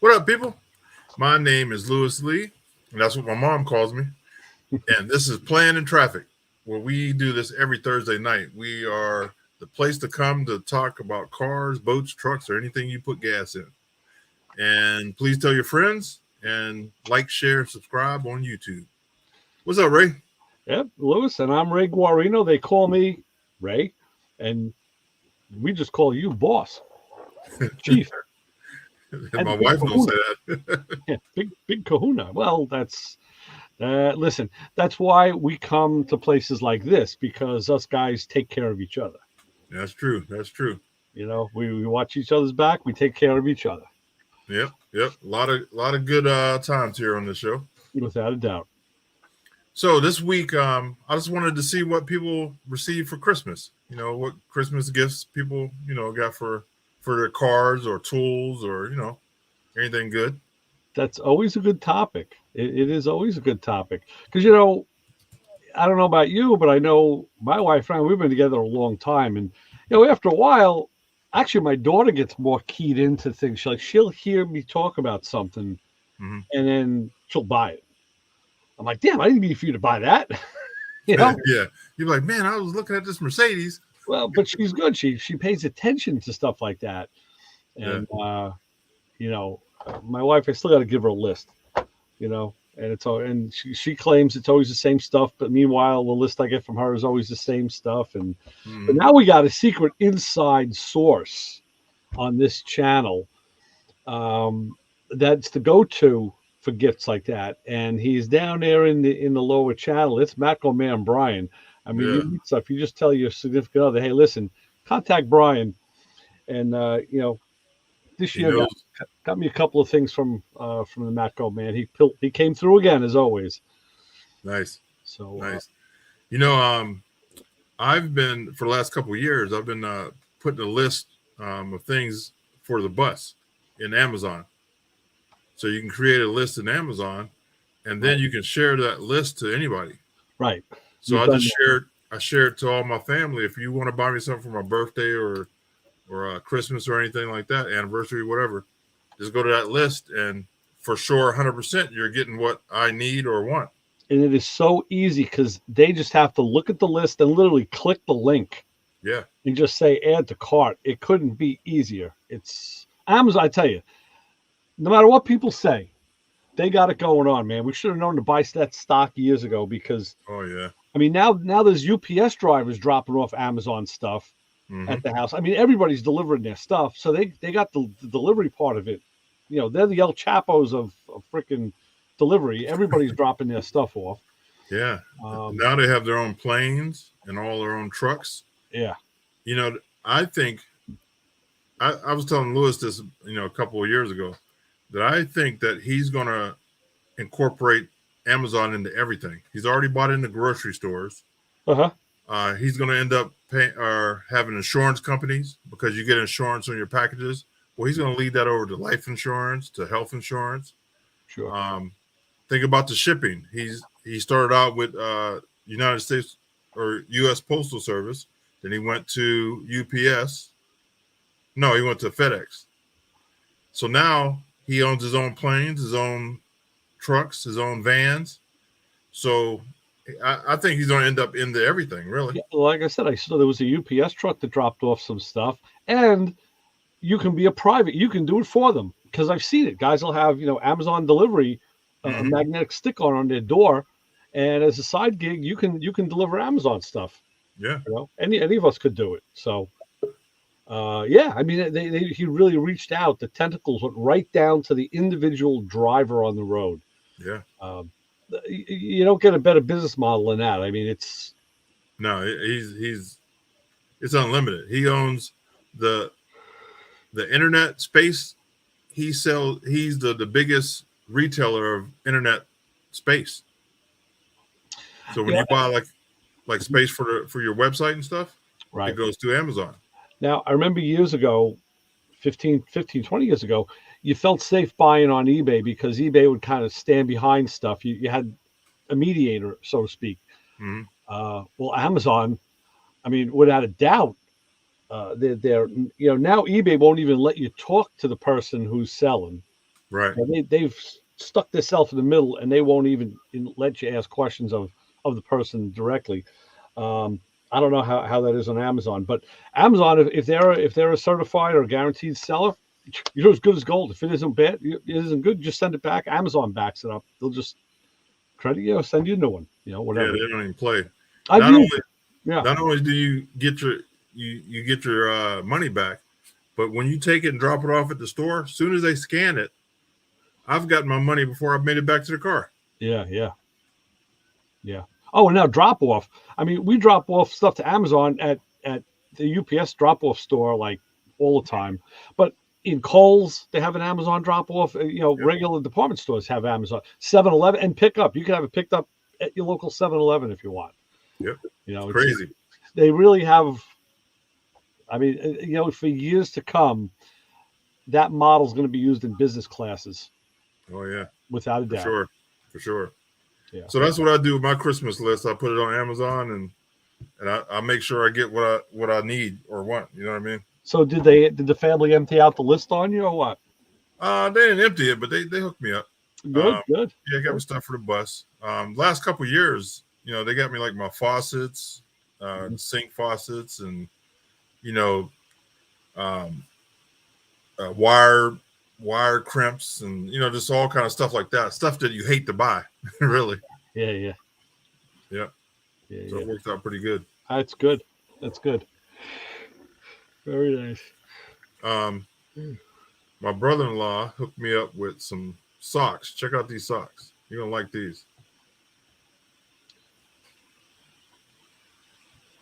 What up, people? My name is Lewis Lee, and that's what my mom calls me. And this is Playing in Traffic, where we do this every Thursday night. We are the place to come to talk about cars, boats, trucks, or anything you put gas in. And please tell your friends and like, share, and subscribe on YouTube. What's up, Ray? Yep, Lewis, and I'm Ray Guarino. They call me Ray, and we just call you boss, chief, My and big wife don't say kahuna. that. Yeah, big kahuna. Well, listen, that's why we come to places like this, because us guys take care of each other. That's true. That's true. We watch each other's back, we take care of each other, Yep, yep. A lot of good times here on the show. without a doubt. So this week, I just wanted to see what people received for Christmas. What Christmas gifts people, got for their cars or tools or anything good. That's always a good topic. It is always a good topic because I don't know about you, but I know my wife and I, we've been together a long time. And, after a while, actually, my daughter gets more keyed into things. She'll hear me talk about something Hmm. and then she'll buy it. I'm like, damn, I didn't mean for you to buy that. you know, Yeah, you're like, man, I was looking at this Mercedes. well, but she's good. She pays attention to stuff like that. Yeah, And, my wife, I still got to give her a list, and it's all, and she claims it's always the same stuff, but meanwhile the list I get from her is always the same stuff. And but hmm, now we got a secret inside source on this channel, that's the go-to for gifts like that, and he's down there in the lower channel. It's Macro Man Brian. I mean, yeah. you need stuff, you just tell your significant other, hey, listen, contact Brian. And this He year got knows. got me a couple of things from the Matco man. He came through again as always. Nice, So nice. You know, I've been for the last couple of years. I've been putting a list of things for the bus in Amazon. So you can create a list in Amazon, and then right, you can share that list to anybody. right. So You've I done just that. shared. I shared to all my family. If you want to buy me something for my birthday or Christmas or anything like that, anniversary, whatever, just go to that list, and for sure, 100%, you're getting what I need or want. And it is so easy because they just have to look at the list and literally click the link Yeah. and just say add to cart. It couldn't be easier. It's Amazon. I tell you, no matter what people say, they got it going on, man. We should have known to buy that stock years ago because Oh yeah. I mean now there's UPS drivers dropping off Amazon stuff Mm-hmm. at the house. I mean, everybody's delivering their stuff, so they got the delivery part of it. They're the El Chapos of freaking delivery. Everybody's dropping their stuff off. Yeah. Um, Now they have their own planes and all their own trucks. yeah, You know, I think I was telling Lewis this, a couple of years ago, that I think that he's going to incorporate Amazon into everything. He's already bought into grocery stores. uh huh, He's going to end up paying or having insurance companies because you get insurance on your packages. Well, he's going to lead that over to life insurance, to health insurance. sure. Um, think about the shipping. He started out with United States or U.S. Postal Service. Then he went to UPS. No, he went to FedEx. So now he owns his own planes, his own trucks, his own vans. So I think he's going to end up into everything, really. Yeah, like I said, I saw there was a UPS truck that dropped off some stuff, and you can be a private. You can do it for them because I've seen it. Guys will have Amazon delivery, a Hmm. magnetic sticker on their door, and as a side gig, you can deliver Amazon stuff. Yeah. Any of us could do it. So yeah, I mean, he really reached out. The tentacles went right down to the individual driver on the road. Yeah. Um, you don't get a better business model than that. I mean, it's No, he's it's unlimited. He owns the the internet space. He's the biggest retailer of internet space. So when yeah, you buy like space for your website and stuff, it right. goes to Amazon. Now, I remember years ago, 20 years ago, you felt safe buying on eBay because eBay would kind of stand behind stuff. You had a mediator, so to speak. Hmm. Well, Amazon, I mean, without a doubt, they're now eBay won't even let you talk to the person who's selling. Right. They've stuck themselves in the middle, and they won't even let you ask questions of the person directly. I don't know how that is on Amazon, but Amazon, if they're a certified or guaranteed seller, you're as good as gold. If it isn't bad, it isn't good, just send it back. Amazon backs it up. They'll just credit you, send you a new one. Yeah, Whatever. they don't even play. I've Not used only it. Yeah. not only do you get your money back, but when you take it and drop it off at the store, as soon as they scan it, I've gotten my money before I've made it back to the car. Yeah. Yeah. Yeah. Oh, and now drop off. I mean, we drop off stuff to Amazon at the UPS drop off store like all the time. But in Kohl's, they have an Amazon drop off. Yep. Regular department stores have Amazon. 7-Eleven and pick up. You can have it picked up at your local 7-Eleven if you want. Yep. It's Crazy. they really have. I mean, for years to come, that model is going to be used in business classes. Oh yeah, without a doubt. For sure. Yeah. So that's what I do with my Christmas list. I put it on Amazon and I make sure I get what I need or want. You know what I mean? So did the family empty out the list on you or what? They didn't empty it, but they hooked me up. Good. Yeah, got me stuff for the bus. Last couple of years, they got me like my faucets, sink faucets, and wire crimps, and just all kind of stuff like that. Stuff that you hate to buy, really. Yeah. So it worked out pretty good. That's good. Very nice. My brother-in-law hooked me up with some socks. Check out these socks. You're gonna like these.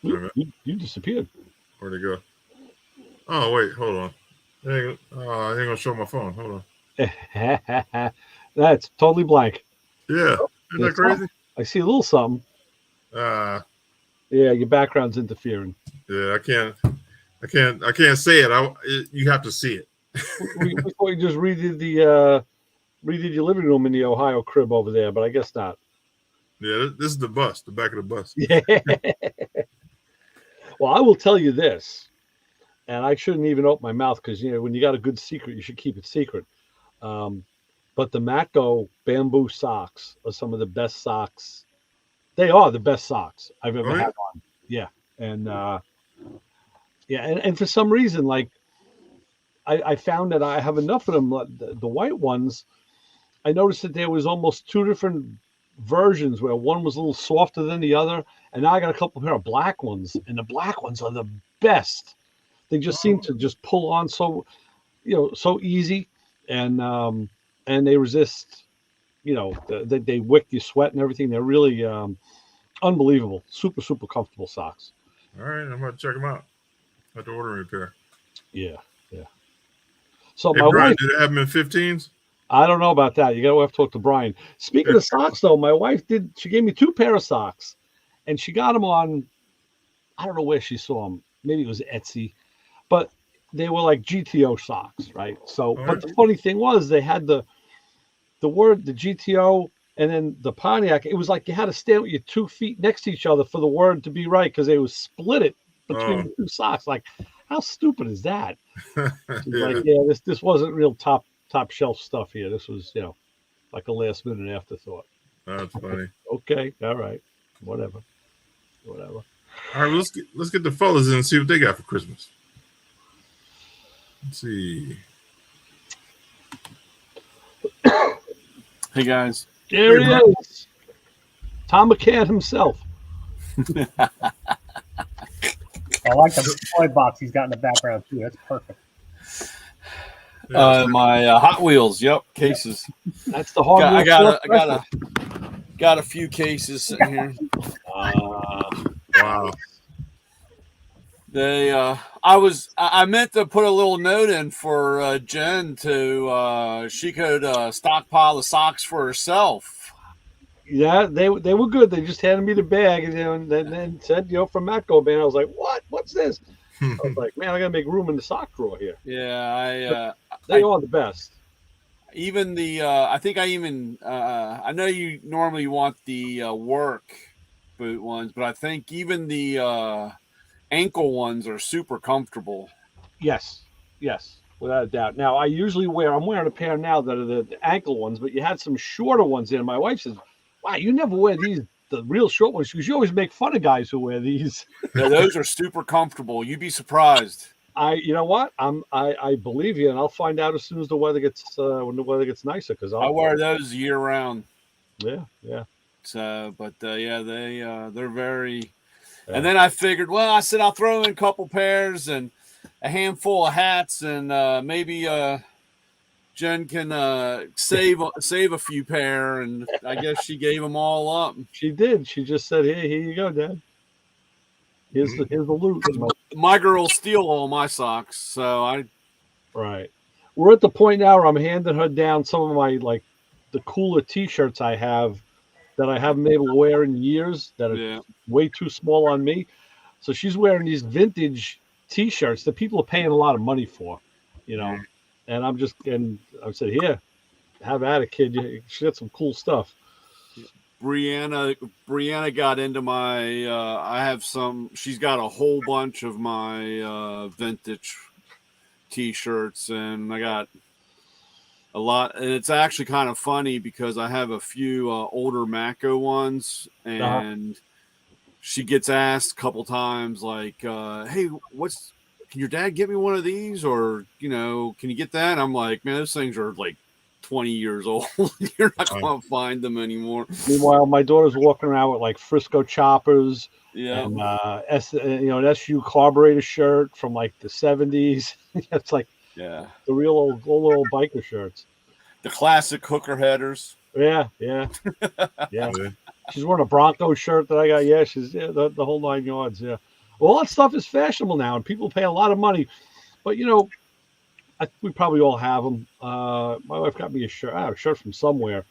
You disappeared. Where'd it go? Oh wait, hold on. I ain't gonna show my phone. Hold on. That's totally blank. Yeah, isn't that crazy? I see a little something. Yeah, your background's interfering. Yeah, I can't say it. You have to see it. Before you just redid your living room in the Ohio crib over there, but I guess not. Yeah, this is the bus, the back of the bus. Yeah. Well, I will tell you this, and I shouldn't even open my mouth because when you got a good secret, you should keep it secret. But the Matco bamboo socks are some of the best socks. They are the best socks I've ever had on. Yeah, and and for some reason, like I found that I have enough of them. The white ones, I noticed that there was almost two different versions where one was a little softer than the other, and now I got a couple pair of black ones, and the black ones are the best. They just seem to just pull on so easy, and they resist. They wick your sweat and everything. They're really unbelievable, super comfortable socks. All right, I'm gonna check them out. I have to order a pair. Yeah. So hey, my Brian, wife, did it have them in 15s? I don't know about that. You got to have to talk to Brian. Speaking of socks, though, my wife she gave me 2 pair of socks, and she got them on, I don't know where she saw them. Maybe it was Etsy, but they were like GTO socks, right? So, but the funny thing was they had the word, the GTO, and then the Pontiac. It was like you had to stand with your 2 feet next to each other for the word to be right because they was split it between the 2 socks. Like, how stupid is that? Like, this wasn't real top shelf stuff here. This was, like a last minute afterthought. That's funny. Okay, all right, whatever. All right, let's get the fellas in and see what they got for Christmas. Let's see. Hey guys, there he is, Tom McCann himself. I like the toy box he's got in the background too. That's perfect. My Hot Wheels, cases. That's the hard. I got a few cases sitting here. Wow. They, I meant to put a little note in for Jen to she could stockpile the socks for herself. Yeah, they were good. They just handed me the bag and then said, from Matco band. I was like, what? What's this? I was like, man, I gotta make room in the sock drawer here. Yeah, they are the best. Even the I know you normally want the work boot ones, but I think even the ankle ones are super comfortable. Yes. without a doubt. Now I'm wearing a pair now that are the ankle ones, but you had some shorter ones in. My wife says, "Wow, you never wear these, the real short ones, because you always make fun of guys who wear these." Yeah, those are super comfortable. You'd be surprised. You know what? I believe you, and I'll find out as soon as the weather gets when the weather gets nicer. Because I wear those year round. yeah. So, but yeah, they're very. Yeah. And then I figured, well, I said I'll throw in a couple pairs and a handful of hats, and maybe Jen can save a few pair. And I guess she gave them all up. She did. She just said, "Here you go, Dad. Here's the loot." My girls steal all my socks, so I. Right. We're at the point now where I'm handing her down some of my the cooler T-shirts I have that I haven't been able to wear in years that are way too small on me. So she's wearing these vintage T-shirts that people are paying a lot of money for, And I said, "Here, have at it, kid. She got some cool stuff." Brianna got into my. I have some. She's got a whole bunch of my vintage T-shirts, and I got a lot. And it's actually kind of funny because I have a few older Mako ones, and she gets asked a couple times, like, "Hey, can your dad get me one of these, or can you get that?" And I'm like, "Man, those things are like 20 years old. You're not going to find them anymore." Meanwhile, my daughter's walking around with like Frisco choppers, and an SU carburetor shirt from like the 70s. It's like the real old biker shirts. The classic hooker headers. Yeah. She's wearing a Broncos shirt that I got. Yeah, she's the whole 9 yards. Yeah, well, all that stuff is fashionable now, and people pay a lot of money. But we probably all have them. My wife got me a shirt. I have a shirt from somewhere,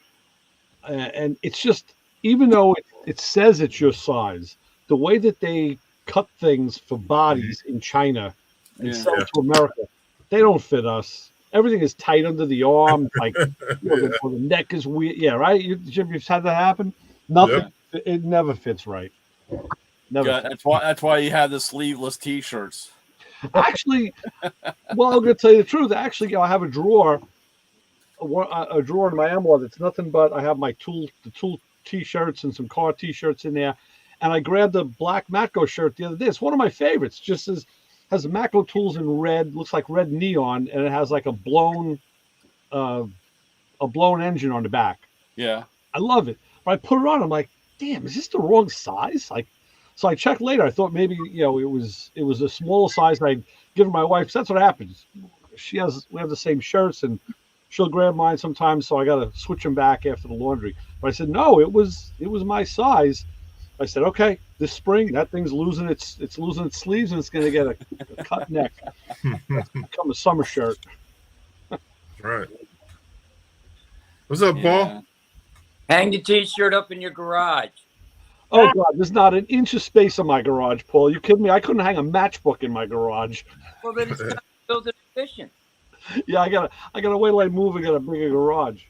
and it's just, even though it says it's your size, the way that they cut things for bodies in China and sell it to America, they don't fit us. Everything is tight under the arm, like the neck is weird. Yeah, right. You've had that happen. Nothing. Yeah. It never fits right. Never. Fits. That's why you have the sleeveless T-shirts. Actually, well, I'm going to tell you the truth. Actually, I have a drawer in my armoire that's nothing but I have the tool T-shirts and some car T-shirts in there, and I grabbed a black Matco shirt the other day. It's one of my favorites. Just has the Matco tools in red, looks like red neon, and it has like a blown engine on the back. Yeah, I love it. But I put it on. I'm like, damn, is this the wrong size? So I checked later. I thought maybe it was a small size. I'd given my wife. So that's what happens. We have the same shirts, and she'll grab mine sometimes. So I got to switch them back after the laundry. But I said no, it was my size. I said, okay, this spring that thing's losing its sleeves, and it's going to get a cut neck. Become a summer shirt. Right. What's up, Paul? Hang the T-shirt up in your garage. Oh God, there's not an inch of space in my garage, Paul. You kidding me? I couldn't hang a matchbook in my garage. Well, then it's not built efficient. Yeah, I gotta wait till I move and get a bigger garage.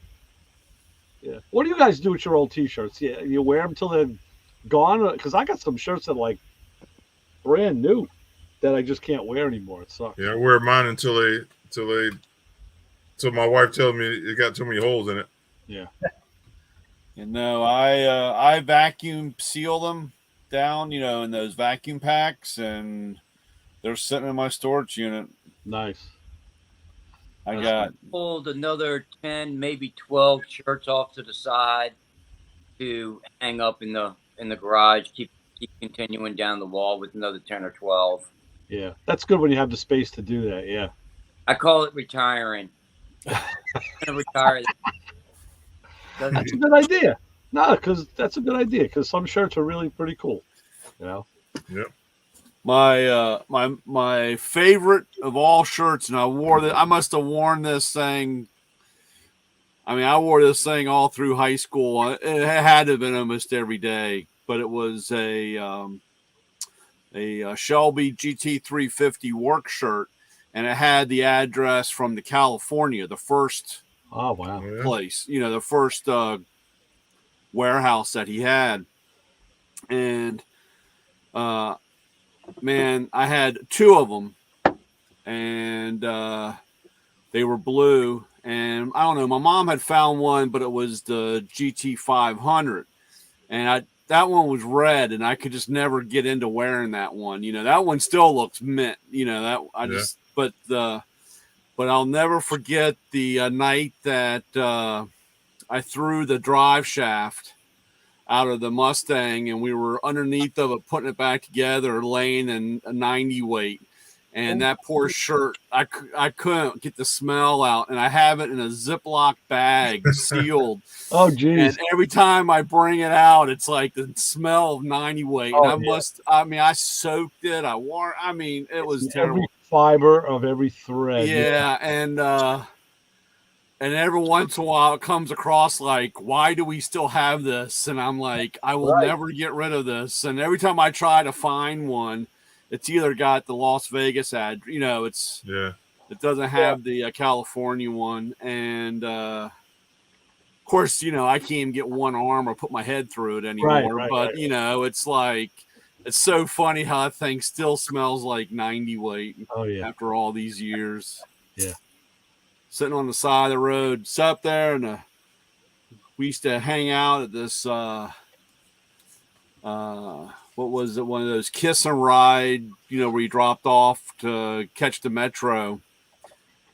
Yeah. What do you guys do with your old T-shirts? Yeah, you wear them till they're gone? Because I got some shirts that are like brand new that I just can't wear anymore. It sucks. Yeah, I wear mine until my wife tells me it got too many holes in it. Yeah. I vacuum seal them down, in those vacuum packs, and they're sitting in my storage unit. Nice. I pulled another 10, maybe 12 shirts off to the side to hang up in the garage. Keep continuing down the wall with another 10 or 12. Yeah, that's good when you have the space to do that. Yeah. I call it retiring. I'm gonna retire. That's a good idea. No, because that's a good idea. Because some shirts are really pretty cool. Yep. My favorite of all shirts, and I must have worn this thing. I mean, I wore this thing all through high school. It had to have been almost every day, but it was a Shelby GT350 work shirt, and it had the address from the California, the first. Oh, wow. Place, the first warehouse that he had. And man, I had two of them, and They were blue, and I don't know. My mom had found one, but it was the GT 500, and that one was red, and I could just never get into wearing that one. You know, that one still looks mint. You know, that I just, but I'll never forget the night that I threw the drive shaft out of the Mustang, and we were underneath of it, putting it back together, laying in a 90 weight. And that poor shirt, I couldn't get the smell out, and I have it in a Ziploc bag, sealed. Oh, geez. And every time I bring it out, it's like the smell of 90 weight. Oh, And I soaked it. I wore. I mean, it was terrible. Every fiber of every thread. Yeah, and every once in a while it comes across like, why do we still have this? And I'm like, I will never get rid of this. And every time I try to find one, it's either got the Las Vegas ad, you know, it doesn't have the California one. And of course, you know, I can't even get one arm or put my head through it anymore. But you know, it's like, it's so funny how that thing still smells like 90 weight after all these years. Yeah. Sitting on the side of the road, it's up there, and we used to hang out at this what was it, one of those kiss and ride, you know, where you dropped off to catch the metro,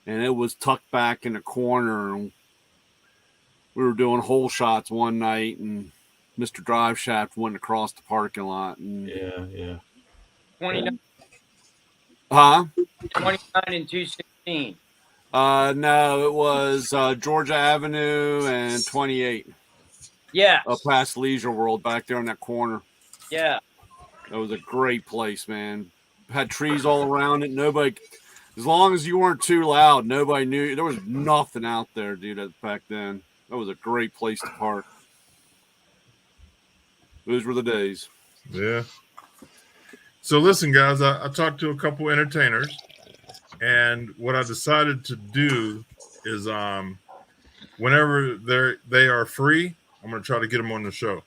and it was tucked back in the corner, and we were doing hole shots one night, and Mr. Drive Shaft went across the parking lot, and 29, 29 and 216. No, it was Georgia Avenue and 28. Yeah. Up past Leisure World, back there in that corner. Yeah. That was a great place, man. Had trees all around it. Nobody, as long as you weren't too loud, nobody knew. There was nothing out there, dude, back then. That was a great place to park. Those were the days. Yeah. So listen, guys, I talked to a couple entertainers, and what I decided to do is whenever they are free, I'm going to try to get them on the show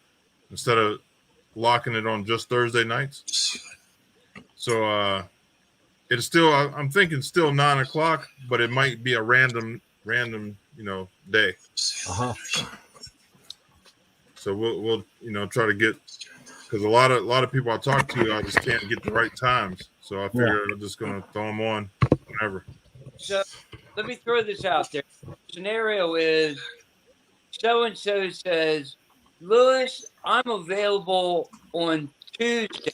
instead of locking it on just Thursday nights. So it's still, I'm thinking still 9:00, but it might be a random, you know, day. So we'll you know, try to get, because a lot of people I talk to, I just can't get the right times. So I figure I'm just gonna throw them on whenever. So let me throw this out there. The scenario is so and so says, Lewis, I'm available on Tuesday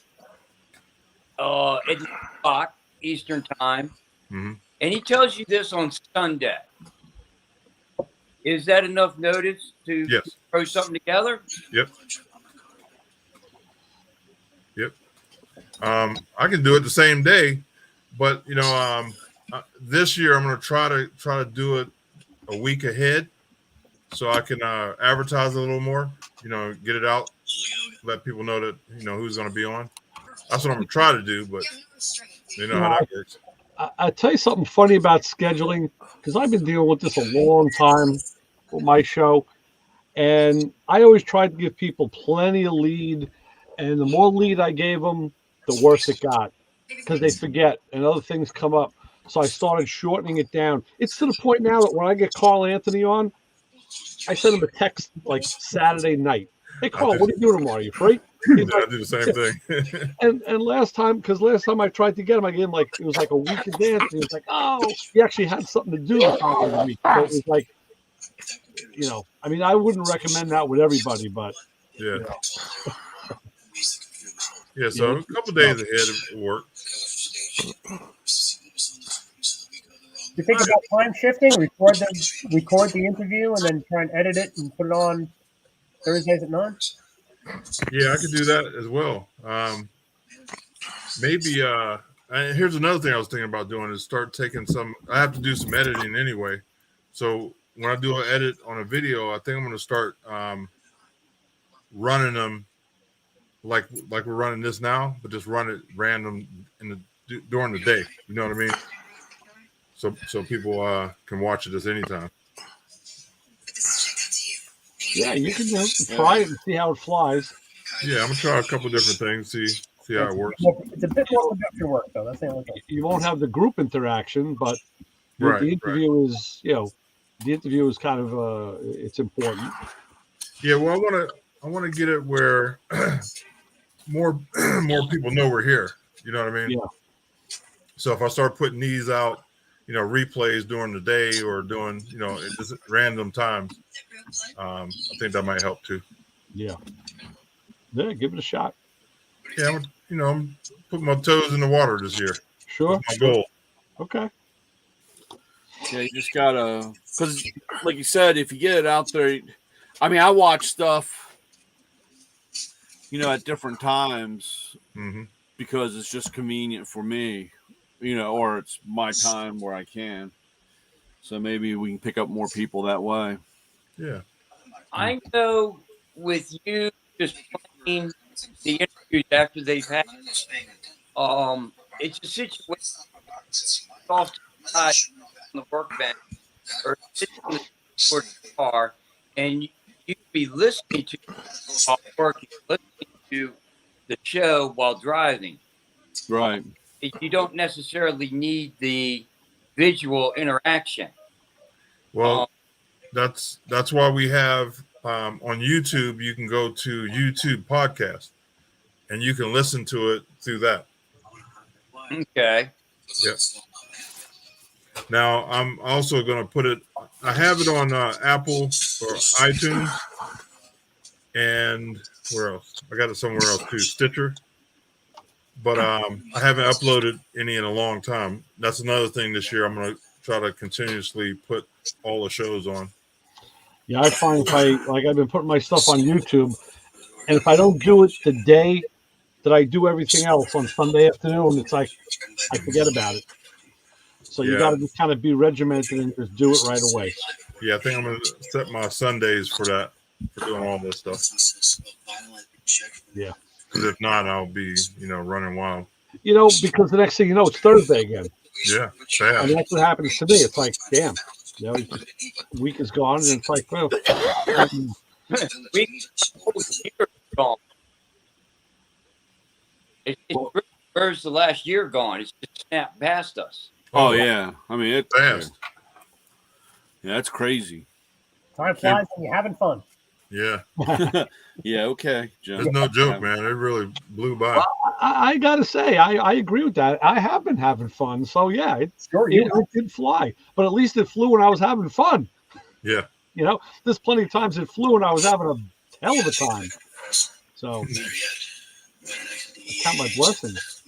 at 9 o'clock Eastern time. Mm-hmm. And he tells you this on Sunday. Is that enough notice to throw something together? Yep. I can do it the same day, but you know, this year I'm going to try to do it a week ahead, so I can advertise a little more. You know, get it out, let people know that, you know, who's going to be on. That's what I'm going to try to do, but you know how that works. I tell you something funny about scheduling, because I've been dealing with this a long time with my show, and I always tried to give people plenty of lead, and the more lead I gave them, the worse it got, because they forget and other things come up. So I started shortening it down. It's to the point now that when I get Carl Anthony on, I send him a text like Saturday night. Hey, Carl, what are you doing tomorrow? Are you free? Yeah, I do the same thing. and last time I tried to get him, I gave him like, it was like a week advance. And he was like, oh, he actually had something to do the following week. So it was like, you know, I mean, I wouldn't recommend that with everybody, but yeah. You know. Yeah, so a couple days ahead of work. You think about time shifting, record the interview, and then try and edit it and put it on Thursdays at 9? Yeah, I could do that as well. Maybe and here's another thing I was thinking about doing is start taking some. I have to do some editing anyway, so when I do an edit on a video, I think I'm going to start running them like we're running this now, but just run it random during the day. You know what I mean? So people can watch it at any time. Yeah, you can try it and see how it flies. Yeah, I'm gonna try a couple different things, see how it works. It's a bit more production work, though. That's the only thing. You won't have the group interaction, but The Right. interview is, the interview is kind of it's important. Yeah. Well, I want to get it where more people know we're here. You know what I mean? Yeah. So if I start putting these out, replays during the day or doing, at just random times, I think that might help too. Yeah. Yeah, give it a shot. Yeah, I'm putting my toes in the water this year. Sure. That's my goal. Okay. Yeah, you just gotta, because like you said, if you get it out there, I mean, I watch stuff, at different times Mm-hmm. because it's just convenient for me, or it's my time where I can. So maybe we can pick up more people that way. Yeah. I know with you just playing the interviews after they've had, it's a situation off to the side on the workbench or sitting in the dashboard of the car, and you could be listening to while working, listening to the show while driving. Right. You don't necessarily need the visual interaction. Well, that's why we have on YouTube. You can go to YouTube podcast, and you can listen to it through that. Okay. Yep. Now I'm also going to put it. I have it on Apple or iTunes, and where else? I got it somewhere else too, Stitcher. But I haven't uploaded any in a long time. That's another thing this year. I'm going to try to continuously put all the shows on. Yeah, I find I've been putting my stuff on YouTube, and if I don't do it the day that I do everything else on Sunday afternoon, it's like I forget about it. So you got to just kind of be regimented and just do it right away. Yeah, I think I'm going to set my Sundays for that, for doing all this stuff. Yeah. Because if not, I'll be, running wild. Because the next thing you know, it's Thursday again. Yeah, fast. And that's what happens to me. It's like, damn, week is gone, and it's like, well, Week year gone. Where's the last year gone? It's just snapped past us. Oh yeah, I mean it's fast. Yeah, that's crazy. Time flies when you're having fun. Yeah. Yeah, okay, John. It's no joke, man. It really blew by. Well, I got to say, I agree with that. I have been having fun. So, yeah, it did fly. But at least it flew when I was having fun. Yeah. There's plenty of times it flew when I was having a hell of a time. So, I count my blessings.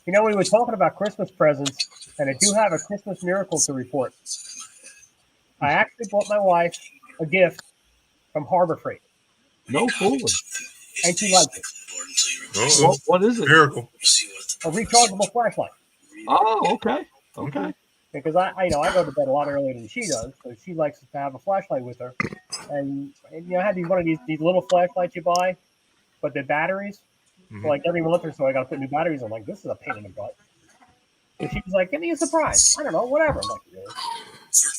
We were talking about Christmas presents, and I do have a Christmas miracle to report. I actually bought my wife a gift from Harbor Freight. No fooling. And she liked it. What is it? Miracle. A rechargeable flashlight. Oh, okay. Okay. Because I go to bed a lot earlier than she does, so she likes to have a flashlight with her. And I had one of these little flashlights you buy, but they're batteries. Mm-hmm. So like every month or so, I got to put new batteries. I'm like, this is a pain in the butt. And she was like, give me a surprise. I don't know, whatever. I'm like, yeah.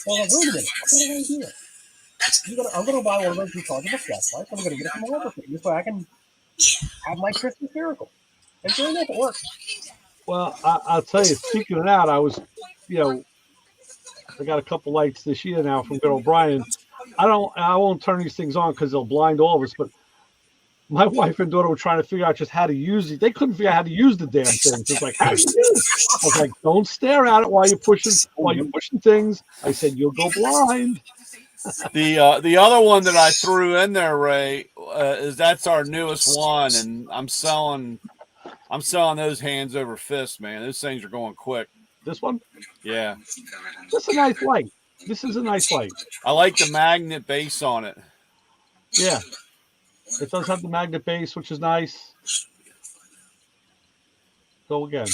Well, wait a minute. What did I do? I'm going to buy one of those rechargeable flashlights. I'm going to get it from Harbor Freight just so I can have my Christmas miracle. And sure enough, it works. Well, I'll tell you, speaking of that, I was, I got a couple lights this year now from good O'Brien. I won't turn these things on because they'll blind all of us, but my wife and daughter were trying to figure out just how to use it. They couldn't figure out how to use the damn thing. It's like, how do you do it? I was like, don't stare at it while you're pushing things. I said, you'll go blind. The other one that I threw in there, Ray, that's our newest one, and I'm selling those hands over fists, man. Those things are going quick. This one? Yeah. This is a nice light. This is a nice light. I like the magnet base on it. Yeah. It does have the magnet base, which is nice. Go again.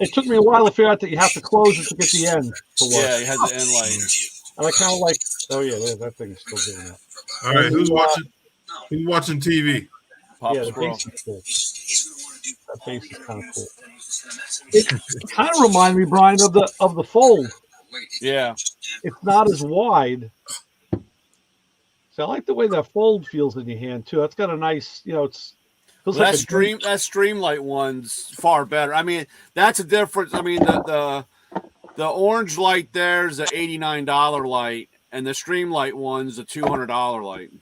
It took me a while to figure out that you have to close it to get the end to work. Yeah, it has the end light. And I kind of like, oh yeah, that thing is still doing that. All right, who's watching TV? Pop yeah, the Squirrel. base is cool. That base is kind of cool. It kind of reminds me, Brian, of the Fold. Yeah. It's not as wide. So I like the way that Fold feels in your hand too. That's got a nice, it's Feels Well, like that Streamlight one's far better. I mean, that's a difference. I mean, the orange light there's a $89 light, and the Streamlight one's a $200 light.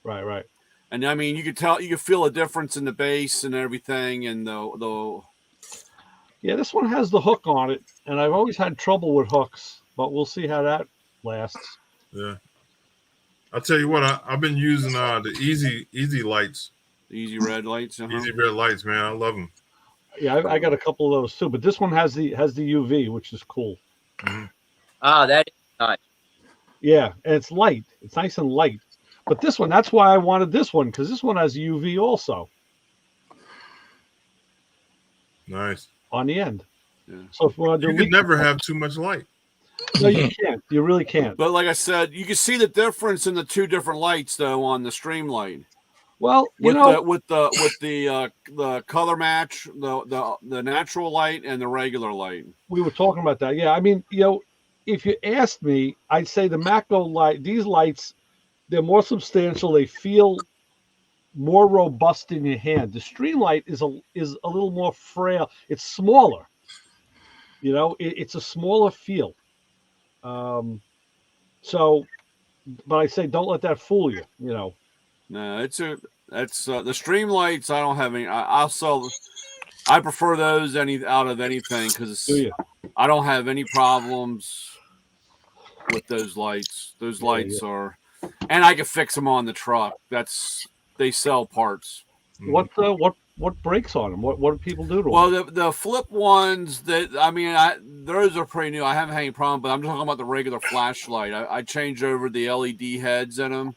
Right. And I mean, you could feel a difference in the bass and everything, and the Yeah, this one has the hook on it, and I've always had trouble with hooks, but we'll see how that lasts. Yeah. I'll tell you what, I've been using the easy lights. easy red lights. Easy red lights, man. I love them. Yeah, I got a couple of those too, but this one has the UV, which is cool. Mm-hmm. Ah, that is nice. Yeah, and it's light. It's nice and light. But this one, that's why I wanted this one, because this one has UV also Nice. on the end. Yeah. So if we want to You do could never have too much light. no, you can't. You really can't. But like I said, you can see the difference in the two different lights though on the Streamlight. Well, With the color match, the natural light and the regular light. we were talking about that. Yeah, I mean, if you asked me, I'd say the Macro light, these lights, they're more substantial. They feel more robust in your hand. The Streamlight is a little more frail. It's smaller. It's a smaller feel. So, but I say don't let that fool you. No, that's the Streamlights. I don't have any. I'll sell. I prefer those out of anything because I don't have any problems with those lights. Those lights are, and I can fix them on the truck. They sell parts. What breaks on them? What do people do to them? Well, the flip ones those are pretty new. I haven't had any problem, but I'm talking about the regular flashlight. I changed over the LED heads in them.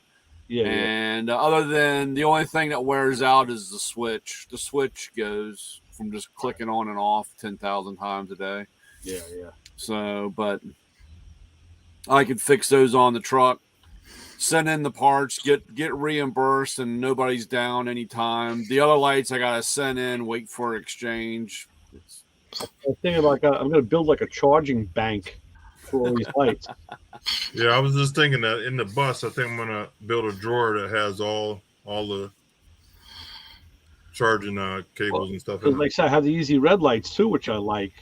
And other than the only thing that wears out is the switch. The switch goes from just clicking on and off 10,000 times a day. Yeah. So, but I could fix those on the truck, send in the parts, get reimbursed, and nobody's down anytime. The other lights I gotta send in, wait for exchange. I'm thinking about I'm going to build like a charging bank for all these lights. Yeah, I was just thinking that in the bus, I think I'm gonna build a drawer that has all the charging cables and stuff. Because like I said, I have the easy red lights too, which I like.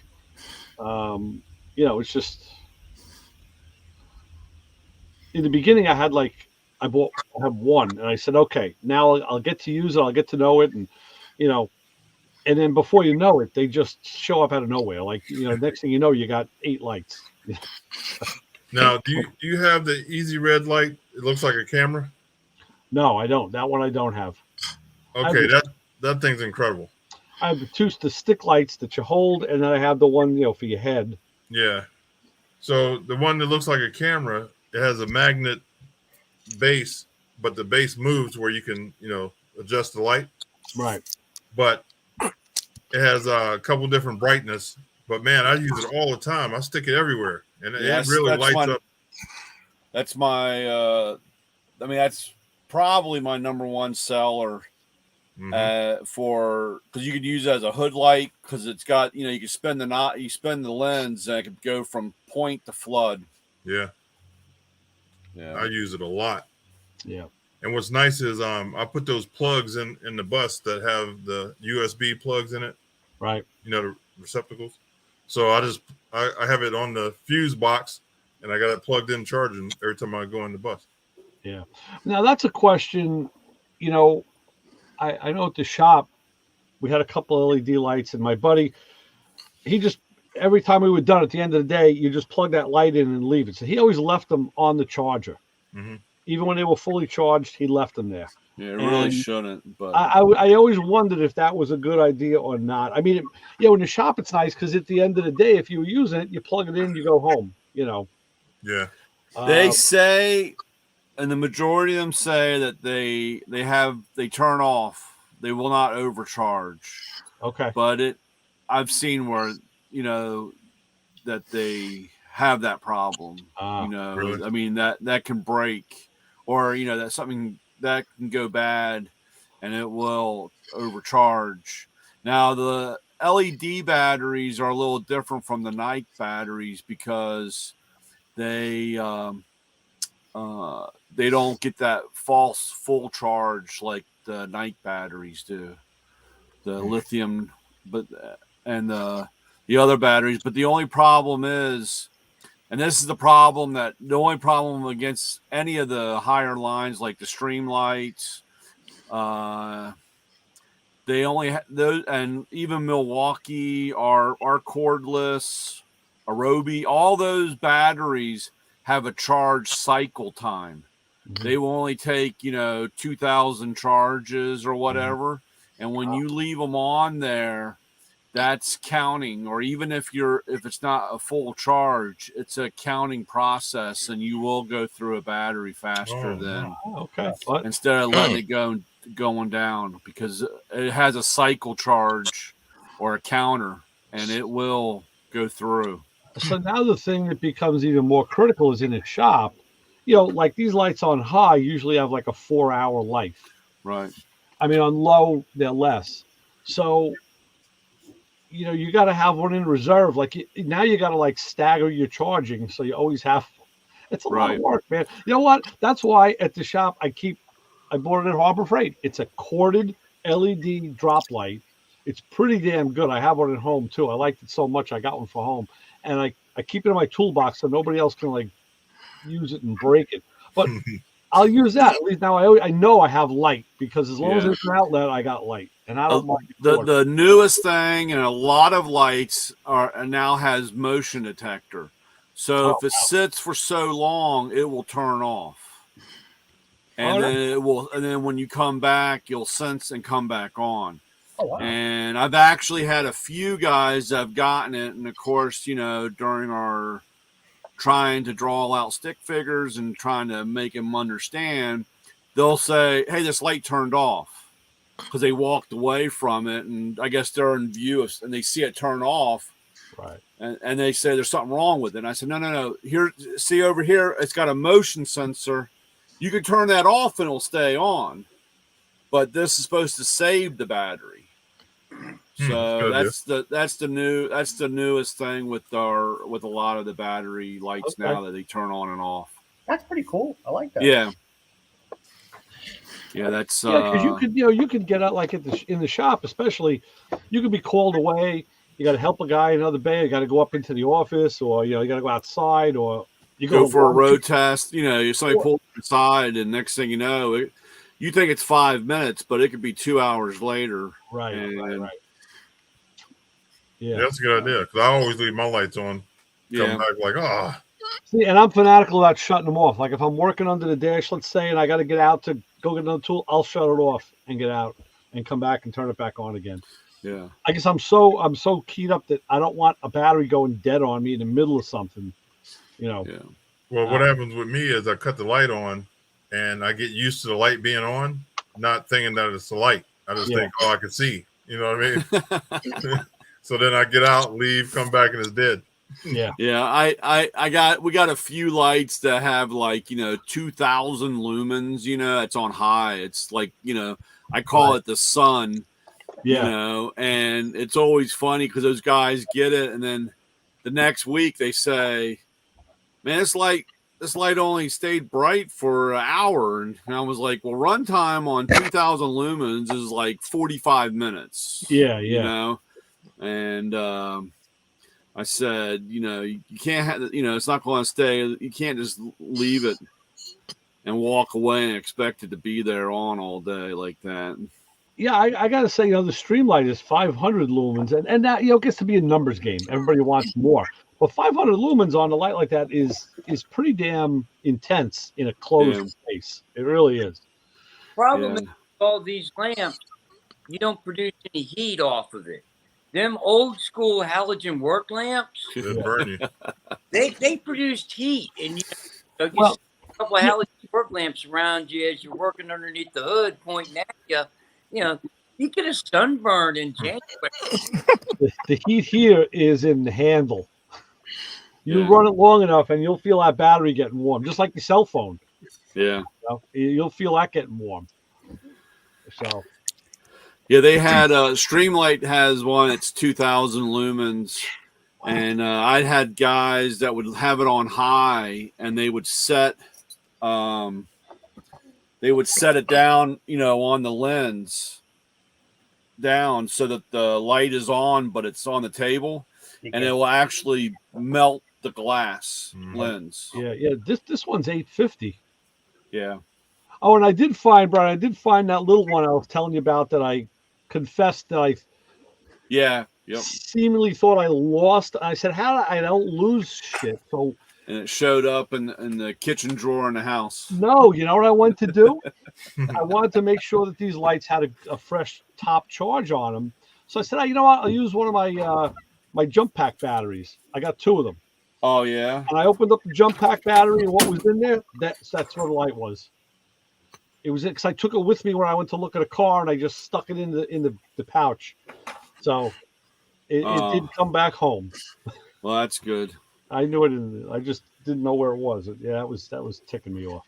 It's just in the beginning I had I have one, and I said, okay, now I'll get to use it, I'll get to know it, and and then before you know it, they just show up out of nowhere. Next thing you know, you got 8 lights. Now, do you have the easy red light? It looks like a camera. No, I don't. That one I don't have. Okay, that thing's incredible. I have the stick lights that you hold, and then I have the one for your head. Yeah. So the one that looks like a camera, it has a magnet base, but the base moves where you can adjust the light. Right. But it has a couple different brightness. But man, I use it all the time. I stick it everywhere, and it really lights up. That's my. That's probably my number one seller. Because you could use it as a hood light because it's got you can spin the lens and it could go from point to flood. Yeah. I use it a lot. Yeah. And what's nice is I put those plugs in the bus that have the USB plugs in it. Right. The receptacles. So I have it on the fuse box, and I got it plugged in charging every time I go in the bus. Yeah. Now that's a question. I know at the shop we had a couple of LED lights, and my buddy, he just every time we were done at the end of the day, you just plug that light in and leave it. So he always left them on the charger. Mm-hmm. Even when they were fully charged, he left them there. Yeah, it really shouldn't. But I always wondered if that was a good idea or not. I mean, in the shop it's nice because at the end of the day, if you were using it, you plug it in, you go home. Yeah. They say, and the majority of them say that they turn off. They will not overcharge. Okay. But I've seen where that they have that problem. Really? I mean that can break, or that's something that can go bad, and it will overcharge. Now the LED batteries are a little different from the Nike batteries because they they don't get that false full charge like the night batteries do, the lithium, and the other batteries. But the only problem is, and this is the only problem against any of the higher lines like the Streamlights, they only those, and even Milwaukee are cordless, Arobi, all those batteries have a charge cycle time. They will only take 2,000 charges or whatever, and when you leave them on there, that's counting. Or even if it's not a full charge, it's a counting process, and you will go through a battery faster than okay. instead of letting it going down, because it has a cycle charge or a counter, and it will go through. So now the thing that becomes even more critical is in a shop, like these lights on high usually have like a 4-hour life. Right. I mean, on low, they're less. So, you got to have one in reserve. Like now you got to like stagger your charging. So you always have, it's a lot of work, man. You know what? That's why at the shop, I bought it at Harbor Freight. It's a corded LED drop light. It's pretty damn good. I have one at home too. I liked it so much. I got one for home, and I keep it in my toolbox so nobody else can like use it and break it. But I'll use that. At least now I know I have light, because as long as it's an outlet, I got light, and I don't mind the newest thing, and a lot of lights now has motion detector. So if it sits for so long, it will turn off. And then it will, and then when you come back, you'll sense and come back on. Oh, wow. And I've actually had a few guys that have gotten it, and of course, during our trying to draw out stick figures and trying to make them understand, they'll say, "Hey, this light turned off," because they walked away from it, and I guess they're in view of, and they see it turn off, right? And they say there's something wrong with it. And I said, no. Here, see over here, it's got a motion sensor. You can turn that off and it'll stay on, but this is supposed to save the battery. So that's the newest thing with a lot of the battery lights now, that they turn on and off. That's pretty cool. I like that. Yeah. Yeah, that's because you could get out like in the shop, especially. You could be called away. You got to help a guy in another bay. You got to go up into the office, or you got to go outside, or you go for a road test. Somebody pulls inside, and next thing you know, you think it's 5 minutes, but it could be 2 hours later. Right. Yeah, that's a good idea, because I always leave my lights on. Come back like, See, and I'm fanatical about shutting them off. Like if I'm working under the dash, let's say, and I got to get out to go get another tool, I'll shut it off and get out and come back and turn it back on again. Yeah. I guess I'm so keyed up that I don't want a battery going dead on me in the middle of something. Yeah. Well, what happens with me is I cut the light on, and I get used to the light being on, not thinking that it's the light. I just think, I can see. You know what I mean? So then I get out, leave, come back, and it's dead. Yeah. We got a few lights that have 2,000 lumens, it's on high. It's like, I call it the sun, and it's always funny because those guys get it. And then the next week they say, "Man, this light only stayed bright for an hour." And I was like, well, runtime on 2,000 lumens is like 45 minutes. Yeah. And, I said, you can't have, it's not going to stay. You can't just leave it and walk away and expect it to be there on all day like that. Yeah, I got to say, the Streamlight is 500 lumens, and that, it gets to be a numbers game. Everybody wants more. But 500 lumens on a light like that is pretty damn intense in a closed space. It really is. Problem is, all these lamps, you don't produce any heat off of it. Them old school halogen work lamps, burn you. They produced heat, and you see a couple of halogen work lamps around you as you're working underneath the hood, pointing at you. You get a sunburn in January. The heat here is in the handle. You run it long enough, and you'll feel that battery getting warm, just like the cell phone. Yeah, you'll feel that getting warm. So. Yeah, they had Streamlight has one. It's 2,000 lumens, and I had guys that would have it on high, and they would set they would set it down, on the lens down so that the light is on, but it's on the table, and it will actually melt the glass lens. Yeah. This one's $850. Yeah. Oh, and I did find, Brian, that little one I was telling you about that I confessed that I Yep. seemingly thought I lost. I said, I don't lose shit. So, and it showed up in the kitchen drawer in the house. No, you know what I wanted to do? I wanted to make sure that these lights had a fresh top charge on them. So I said, you know what? I'll use one of my jump pack batteries. I got 2 of them. Oh yeah. And I opened up the jump pack battery, and what was in there? That's what the light was. It was because I took it with me when I went to look at a car, and I just stuck it in the pouch. So it didn't come back home. Well, that's good. I knew it. I just didn't know where it was. That was ticking me off.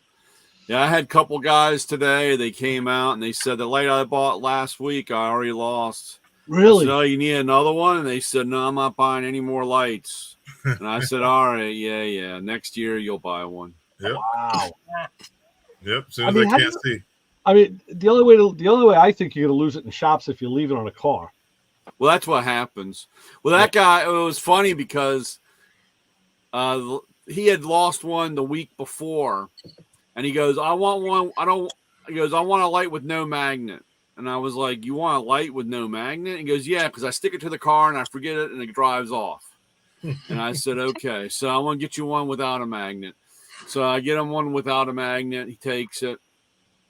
Yeah, I had a couple guys today. They came out and they said the light I bought last week I already lost. Really? I said, oh, you need another one? And they said, no, I'm not buying any more lights. And I said, all right, yeah. Next year you'll buy one. Yep. Wow. Yep. As soon as I can't see. I mean, the only way I think you're gonna lose it in shops if you leave it on a car. Well, that's what happens. Well, that guy, it was funny because he had lost one the week before, and he goes, I want one. He goes, I want a light with no magnet. And I was like, you want a light with no magnet? He goes, yeah, because I stick it to the car and I forget it and it drives off. And I said, okay, so I want to get you one without a magnet. So I get him one without a magnet. He takes it,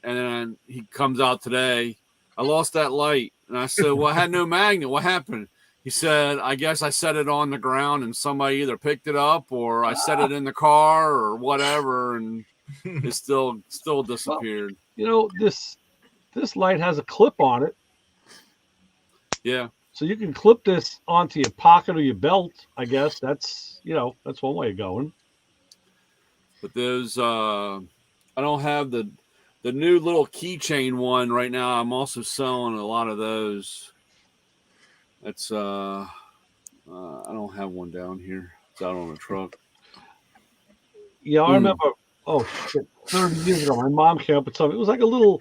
and then he comes out today. I lost that light. And I said, well, I had no magnet. What happened? He said, I guess I set it on the ground and somebody either picked it up or I set it in the car or whatever, and it still disappeared. Well, this light has a clip on it. Yeah. So you can clip this onto your pocket or your belt, I guess. That's one way of going. But there's I don't have the new little keychain one right now. I'm also selling a lot of those. That's I don't have one down here. It's out on the truck. Yeah, I remember 30 years ago my mom came up with something. It was like a little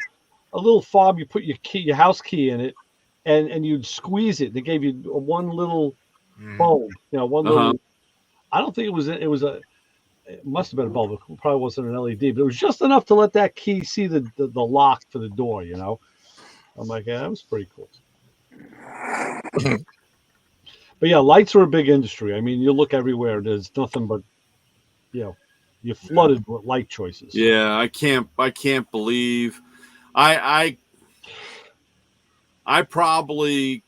fob. You put your house key in it, and you'd squeeze it. They gave you one little bulb, little. I don't think it must have been a bulb. It probably wasn't an LED, but it was just enough to let that key see the lock for the door. I'm like, yeah, that was pretty cool. But yeah, lights are a big industry. I mean, you look everywhere. There's nothing but, you're flooded with light choices. Yeah, I can't believe I probably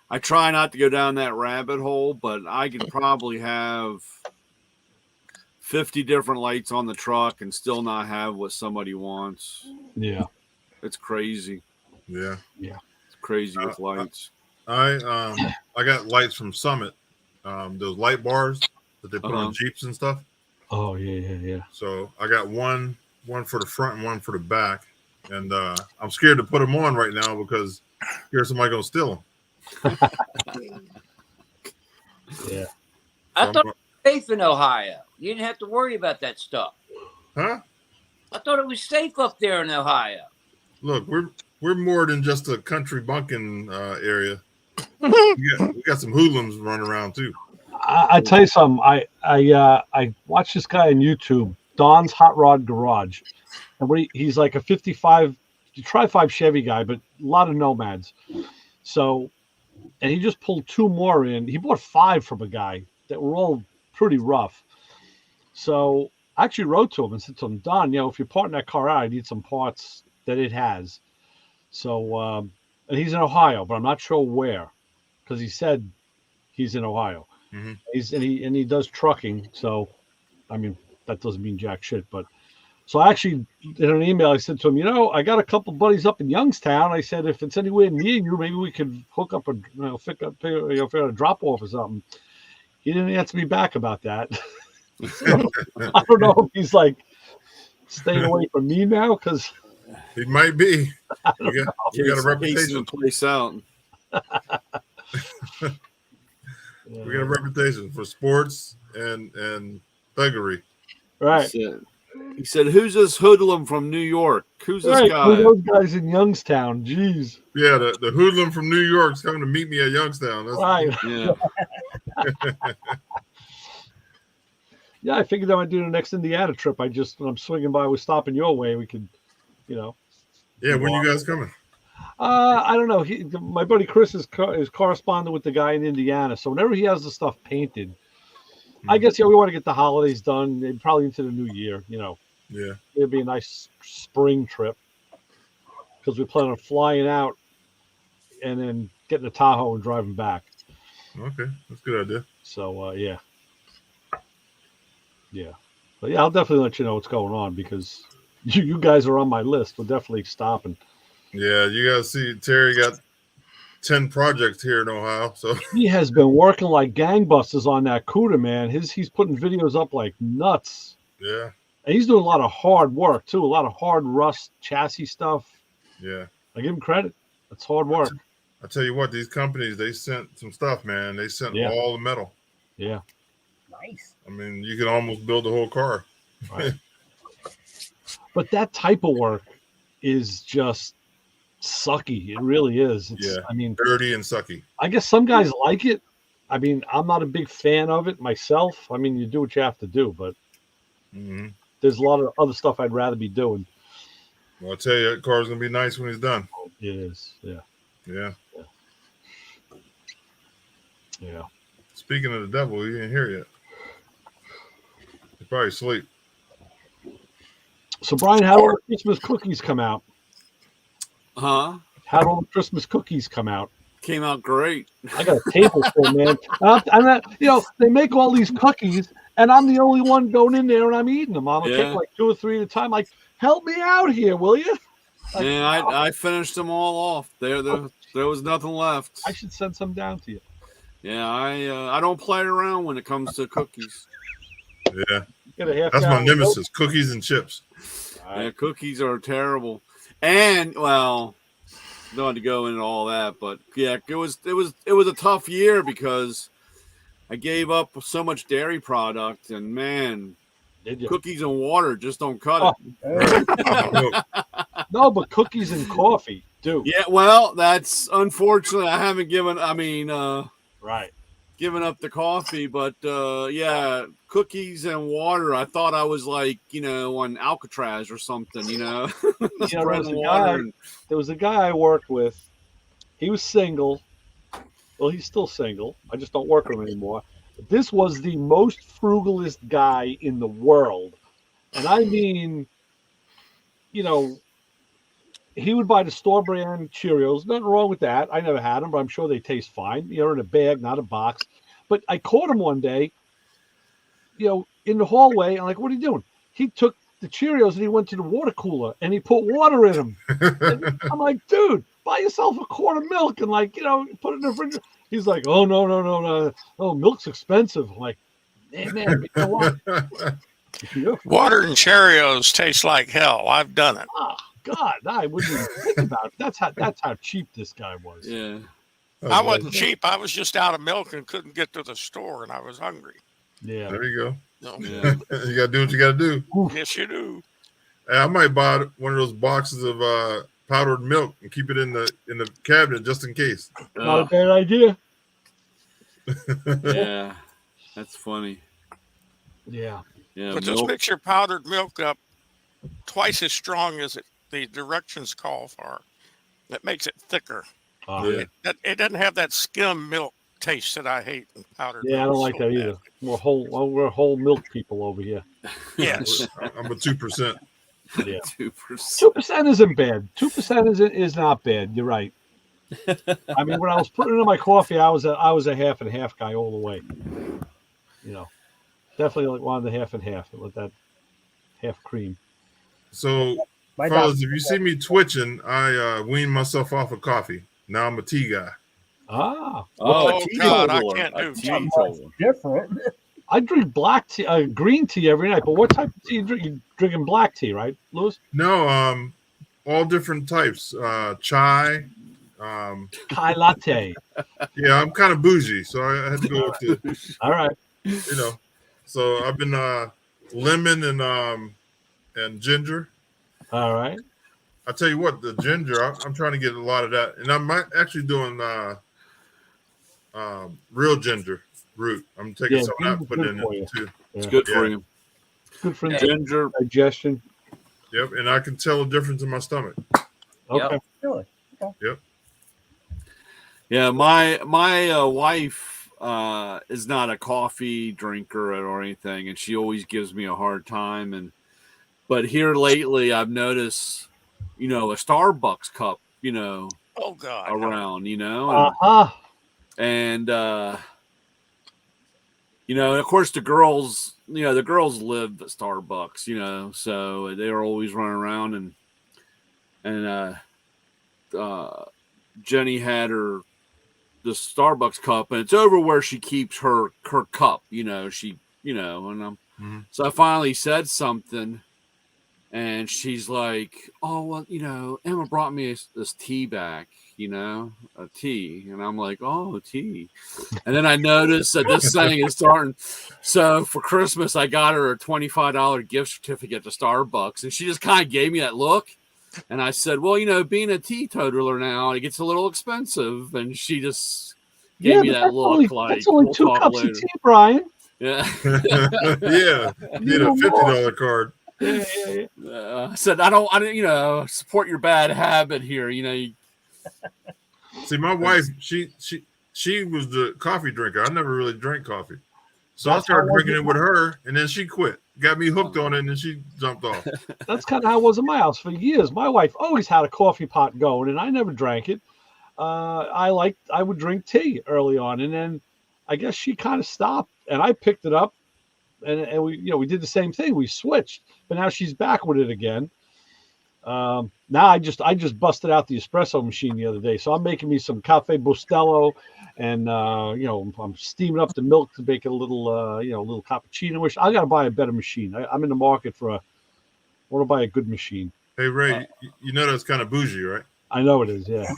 I try not to go down that rabbit hole, but I can probably have 50 different lights on the truck and still not have what somebody wants. Yeah. It's crazy. Yeah. It's crazy with lights. I got lights from Summit. Those light bars that they put on Jeeps and stuff. Oh yeah. So I got one for the front and one for the back, and I'm scared to put them on right now because here's somebody gonna steal them. Yeah. I thought it was safe in Ohio. You didn't have to worry about that stuff. Huh? I thought it was safe up there in Ohio. Look, we're more than just a country bunking area. we got some hoodlums running around too. I tell you something. I watched this guy on YouTube, Don's Hot Rod Garage, and he's like a 55 Tri-5 Chevy guy, but a lot of nomads. So, and he just pulled 2 more in. He bought 5 from a guy that were all pretty rough. So I actually wrote to him and said to him, Don, if you're parting that car out, I need some parts that it has. So, and he's in Ohio, but I'm not sure where, because he said he's in Ohio. Mm-hmm. He does trucking. So, I mean, that doesn't mean jack shit, but so I actually in an email I said to him, I got a couple buddies up in Youngstown. I said if it's anywhere near you, maybe we could hook up a drop off or something. He didn't answer me back about that. So, I don't know if he's like staying away from me now because he might be. You got a reputation. Place out. We got a reputation for sports and thuggery. Right. He said, "Who's this hoodlum from New York? Who's this Right. guy?" Those guys in Youngstown. Jeez. Yeah, the hoodlum from New York's coming to meet me at Youngstown. That's, Right. Yeah. Yeah, I figured I might do the next Indiana trip. When I'm swinging by, we're stopping your way. We could, you know. yeah. When you guys coming? I don't know. My buddy Chris is corresponding with the guy in Indiana, so whenever he has the stuff painted, I guess we want to get the holidays done, and probably into the new year. Yeah. It'd be a nice spring trip because we plan on flying out and then getting a Tahoe and driving back. Okay, that's a good idea. So yeah. But yeah, I'll definitely let you know what's going on because you guys are on my list. We're definitely stopping. Yeah, you guys see Terry got 10 projects here in Ohio. So He has been working like gangbusters on that CUDA, man. He's putting videos up like nuts. yeah, And he's doing a lot of hard work too, a lot of hard rust chassis stuff. yeah. I give him credit. That's hard work. I tell you what, these companies, they sent some stuff, man. They sent Yeah. all the metal. Yeah. Nice. I mean, you can almost build a whole car. Right. But that type of work is just sucky. It really is. Yeah. I mean, Dirty and sucky. I guess some guys like it. I mean, I'm not a big fan of it myself. I mean, you do what you have to do, but Mm-hmm. there's a lot of other stuff I'd rather be doing. Well, I'll tell you, that car's going to be nice when it's done. It is. Yeah. Yeah. Yeah. Speaking of the devil, he didn't hear yet. He's probably asleep. So, Brian, how did the Christmas cookies come out? Huh? How did all the Christmas cookies come out? Came out great. I got a table full, man. I'm not, they make all these cookies, and I'm the only one going in there, and I'm eating them. I'm Yeah. taking like 2 or 3 at a time. Like, help me out here, will you? Like, Man, I finished them all off. There was nothing left. I should send some down to you. Yeah, I don't play around when it comes to cookies. Yeah. Get a half That's my gallon of nemesis, cookies and chips. milk. Yeah, cookies are terrible. And well, not to go into all that, but yeah, it was a tough year because I gave up so much dairy product, and man, Did you? cookies and water just don't cut Oh. it. No, but cookies and coffee do. Yeah, well, that's unfortunately I haven't given Right. up the coffee, but yeah, cookies and water. I thought I was like, on Alcatraz or something, spreading water. There was a guy I worked with. He was single. Well, he's still single. I just don't work with him anymore. This was the most frugalist guy in the world. And I mean, he would buy the store brand Cheerios. Nothing wrong with that. I never had them, but I'm sure they taste fine. In a bag, not a box. But I caught him one day, in the hallway. I'm like, what are you doing? He took the Cheerios and he went to the water cooler and he put water in them. I'm like, dude, buy yourself a quart of milk and put it in the fridge. He's like, oh, no. Oh, milk's expensive. I'm like, man, you know what? Water and Cheerios taste like hell. I've done it. Oh, God, I wouldn't even think about it. That's how cheap this guy was. Yeah. I wasn't cheap. I was just out of milk and couldn't get to the store, and I was hungry. Yeah. There you go. No. Yeah. You got to do what you got to do. Yes, you do. Hey, I might buy one of those boxes of powdered milk and keep it in the cabinet just in case. Not a bad idea. Yeah. That's funny. Yeah. Yeah. But just mix your powdered milk up twice as strong as the directions call for. That makes it thicker. Yeah. It doesn't have that skim milk taste that I hate in powdered milk. Yeah, I don't like that either. We're whole milk people over here. Yes. I'm a 2%. Yeah. 2%. 2% isn't bad. 2% is not bad. You're right. I mean, when I was putting it in my coffee, I was a half and half guy all the way. Definitely wanted the half and half. With that half cream. So, My fellas, doctor if you see me twitching, I weaned myself off of coffee. Now I'm a tea guy. Ah, Oh, God, I teetotaler. can't do A tea. teetotaler. different. I drink black tea, green tea every night. But what type of tea you drink? You're drinking black tea, right, Louis? No, all different types. Chai. Chai latte. Yeah, I'm kind of bougie, so I had to go with the, All right. So I've been lemon and ginger. All right. I tell you what, the ginger, I'm trying to get a lot of that, and I'm actually doing real ginger root. I'm taking Yeah, some of that, ginger's putting good it in for it you. too. It's Yeah. good for Yeah. you. It's good for Ginger. digestion. Yep, and I can tell a difference in my stomach. Okay. Yep. Really? Yep. Yeah, my wife is not a coffee drinker or anything, and she always gives me a hard time. But here lately, I've noticed, a Starbucks cup, Oh God. around, Uh-huh. and of course the girls live at Starbucks, so they're always running around and Jenny had the Starbucks cup, and it's over where she keeps her cup, and so I finally said something, and she's like, "Oh, well, Emma brought me this tea back, a tea," and I'm like, "Oh, tea," and then I noticed that this thing is starting. So for Christmas, I got her a $25 gift certificate to Starbucks, and she just kind of gave me that look. And I said, "Well, being a teetotaler now, it gets a little expensive." And she just gave me but that look like, that's only "We'll 2 talk cups later." of tea, Brian. Yeah. Yeah, need a $50 card. Yeah. I said, I don't, support your bad habit here. See, my wife, she was the coffee drinker. I never really drank coffee, so I That's how started I was drinking it with her, and then she quit, got me hooked on it, and then she jumped off. That's kind of how it was in my house for years. My wife always had a coffee pot going, and I never drank it. I would drink tea early on, and then I guess she kind of stopped, and I picked it up, and we did the same thing. We switched, but now she's back with it again. Now I just busted out the espresso machine the other day, so I'm making me some cafe Bustelo, and I'm steaming up the milk to make it a little cappuccino. I got to buy a better machine. I'm in the market I want to buy a good machine. Hey Ray, you know that's kind of bougie, right? I know it is, yeah.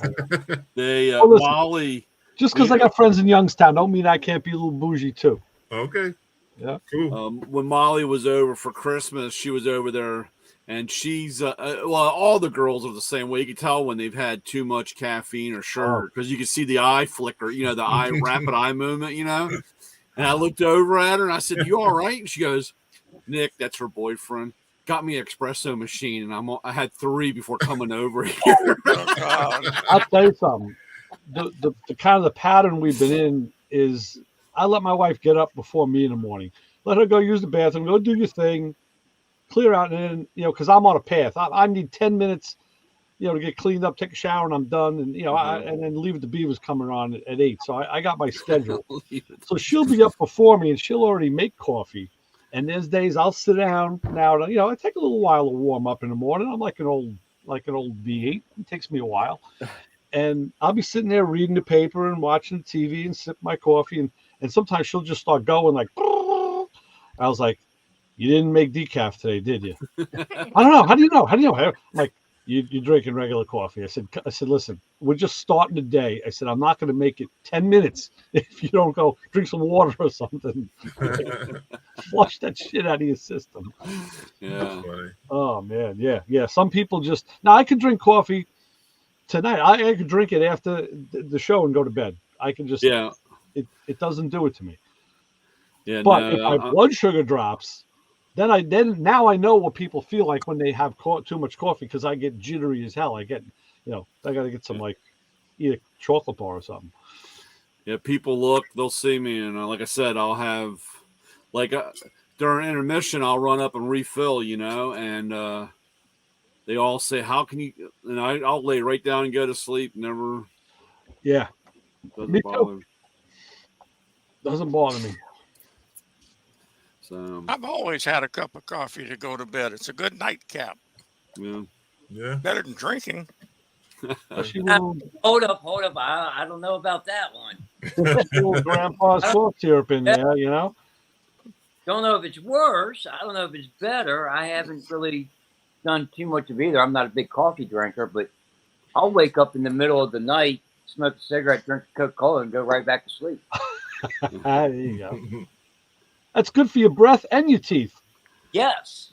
They Well, listen, Molly. Just because I got friends in Youngstown, don't mean I can't be a little bougie too. Okay. Yeah. Cool. When Molly was over for Christmas, she was over there, and she's all the girls are the same way. You can tell when they've had too much caffeine or sugar because you can see the eye flicker, the rapid eye movement, And I looked over at her and I said, "You all right?" And she goes, "Nick, that's her boyfriend, got me an espresso machine, and I had 3 before coming over here." Oh God. I'll tell you something. The kind of the pattern we've been in is I let my wife get up before me in the morning. Let her go use the bathroom, go do your thing, clear out, and then because I'm on a path. I need 10 minutes, to get cleaned up, take a shower, and I'm done. And and then Leave It to Beaver's coming on at 8. So I got my schedule. So she'll be up before me, and she'll already make coffee. And there's days I'll sit down now. I take a little while to warm up in the morning. I'm like an old V8. It takes me a while. And I'll be sitting there reading the paper and watching the TV and sipping my coffee. And sometimes she'll just start going like, I was like, "You didn't make decaf today, did you?" "I don't know. How do you know? I'm like, you're drinking regular coffee." I said, "Listen, we're just starting the day." I said, "I'm not going to make it 10 minutes if you don't go drink some water or something." Flush that shit out of your system. Yeah. Oh, man. Yeah. Some people just, now I could drink coffee tonight. I could drink it after the show and go to bed. I can just, it doesn't do it to me. Yeah. But if my blood sugar drops, then now I know what people feel like when they have too much coffee, because I get jittery as hell. I get, I got to get some eat a chocolate bar or something. Yeah, people look, they'll see me, and like I said, I'll have during intermission, I'll run up and refill, and they all say, "How can you?" And I'll lay right down and go to sleep. Never. Yeah. Doesn't bother me. Doesn't bother me. So I've always had a cup of coffee to go to bed. It's a good nightcap. Yeah. Better than drinking. Hold up. I don't know about that one. Little grandpa's cough syrup in there, Don't know if it's worse. I don't know if it's better. I haven't really done too much of either. I'm not a big coffee drinker, but I'll wake up in the middle of the night, smoke a cigarette, drink Coca-Cola, and go right back to sleep. There you go. That's good for your breath and your teeth. Yes.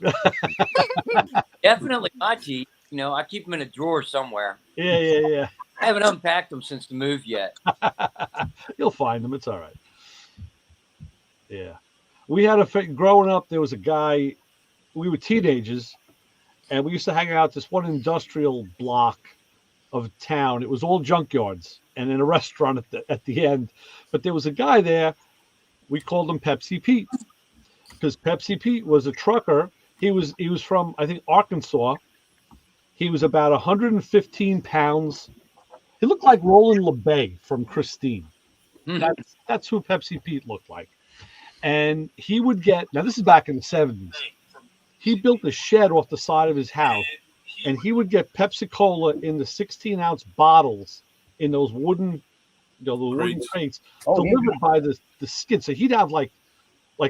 Definitely my teeth. You know, I keep them in a drawer somewhere. Yeah. I haven't unpacked them since the move yet. You'll find them. It's all right. Yeah. We had growing up, there was a guy, we were teenagers, and we used to hang out this one industrial block of town. It was all junkyards and in a restaurant at the end. But there was a guy there, we called him Pepsi Pete, because Pepsi Pete was a trucker. He was from, I think, Arkansas. He was about 115 pounds. He looked like Roland LeBay from Christine. That's who Pepsi Pete looked like. And he would get, now this is back in the 70s. He built a shed off the side of his house, and he would get Pepsi Cola in the 16-ounce bottles in those wooden, the wooden crates delivered by the skid. So he'd have like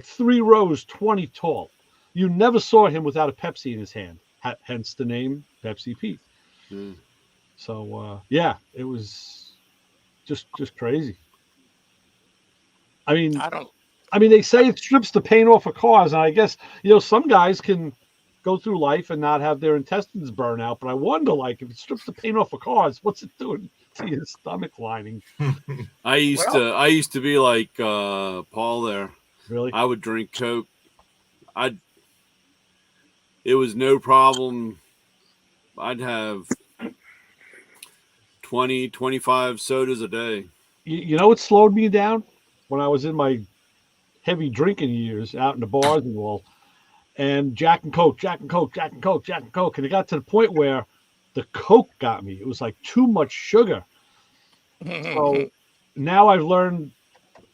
3 rows, 20 tall. You never saw him without a Pepsi in his hand. Hence the name Pepsi Pete. So yeah, it was just crazy. I mean, they say it strips the paint off of cars, and I guess some guys can go through life and not have their intestines burn out. But I wonder, like, if it strips the paint off of cars, what's it doing to your stomach lining? I used to be like Paul there. Really? I would drink Coke. It was no problem. I'd have 20, 25 sodas a day. You know what slowed me down? When I was in my heavy drinking years out in the bars and all, and Jack and Coke, and it got to the point where the Coke got me. It was like too much sugar. So now I've learned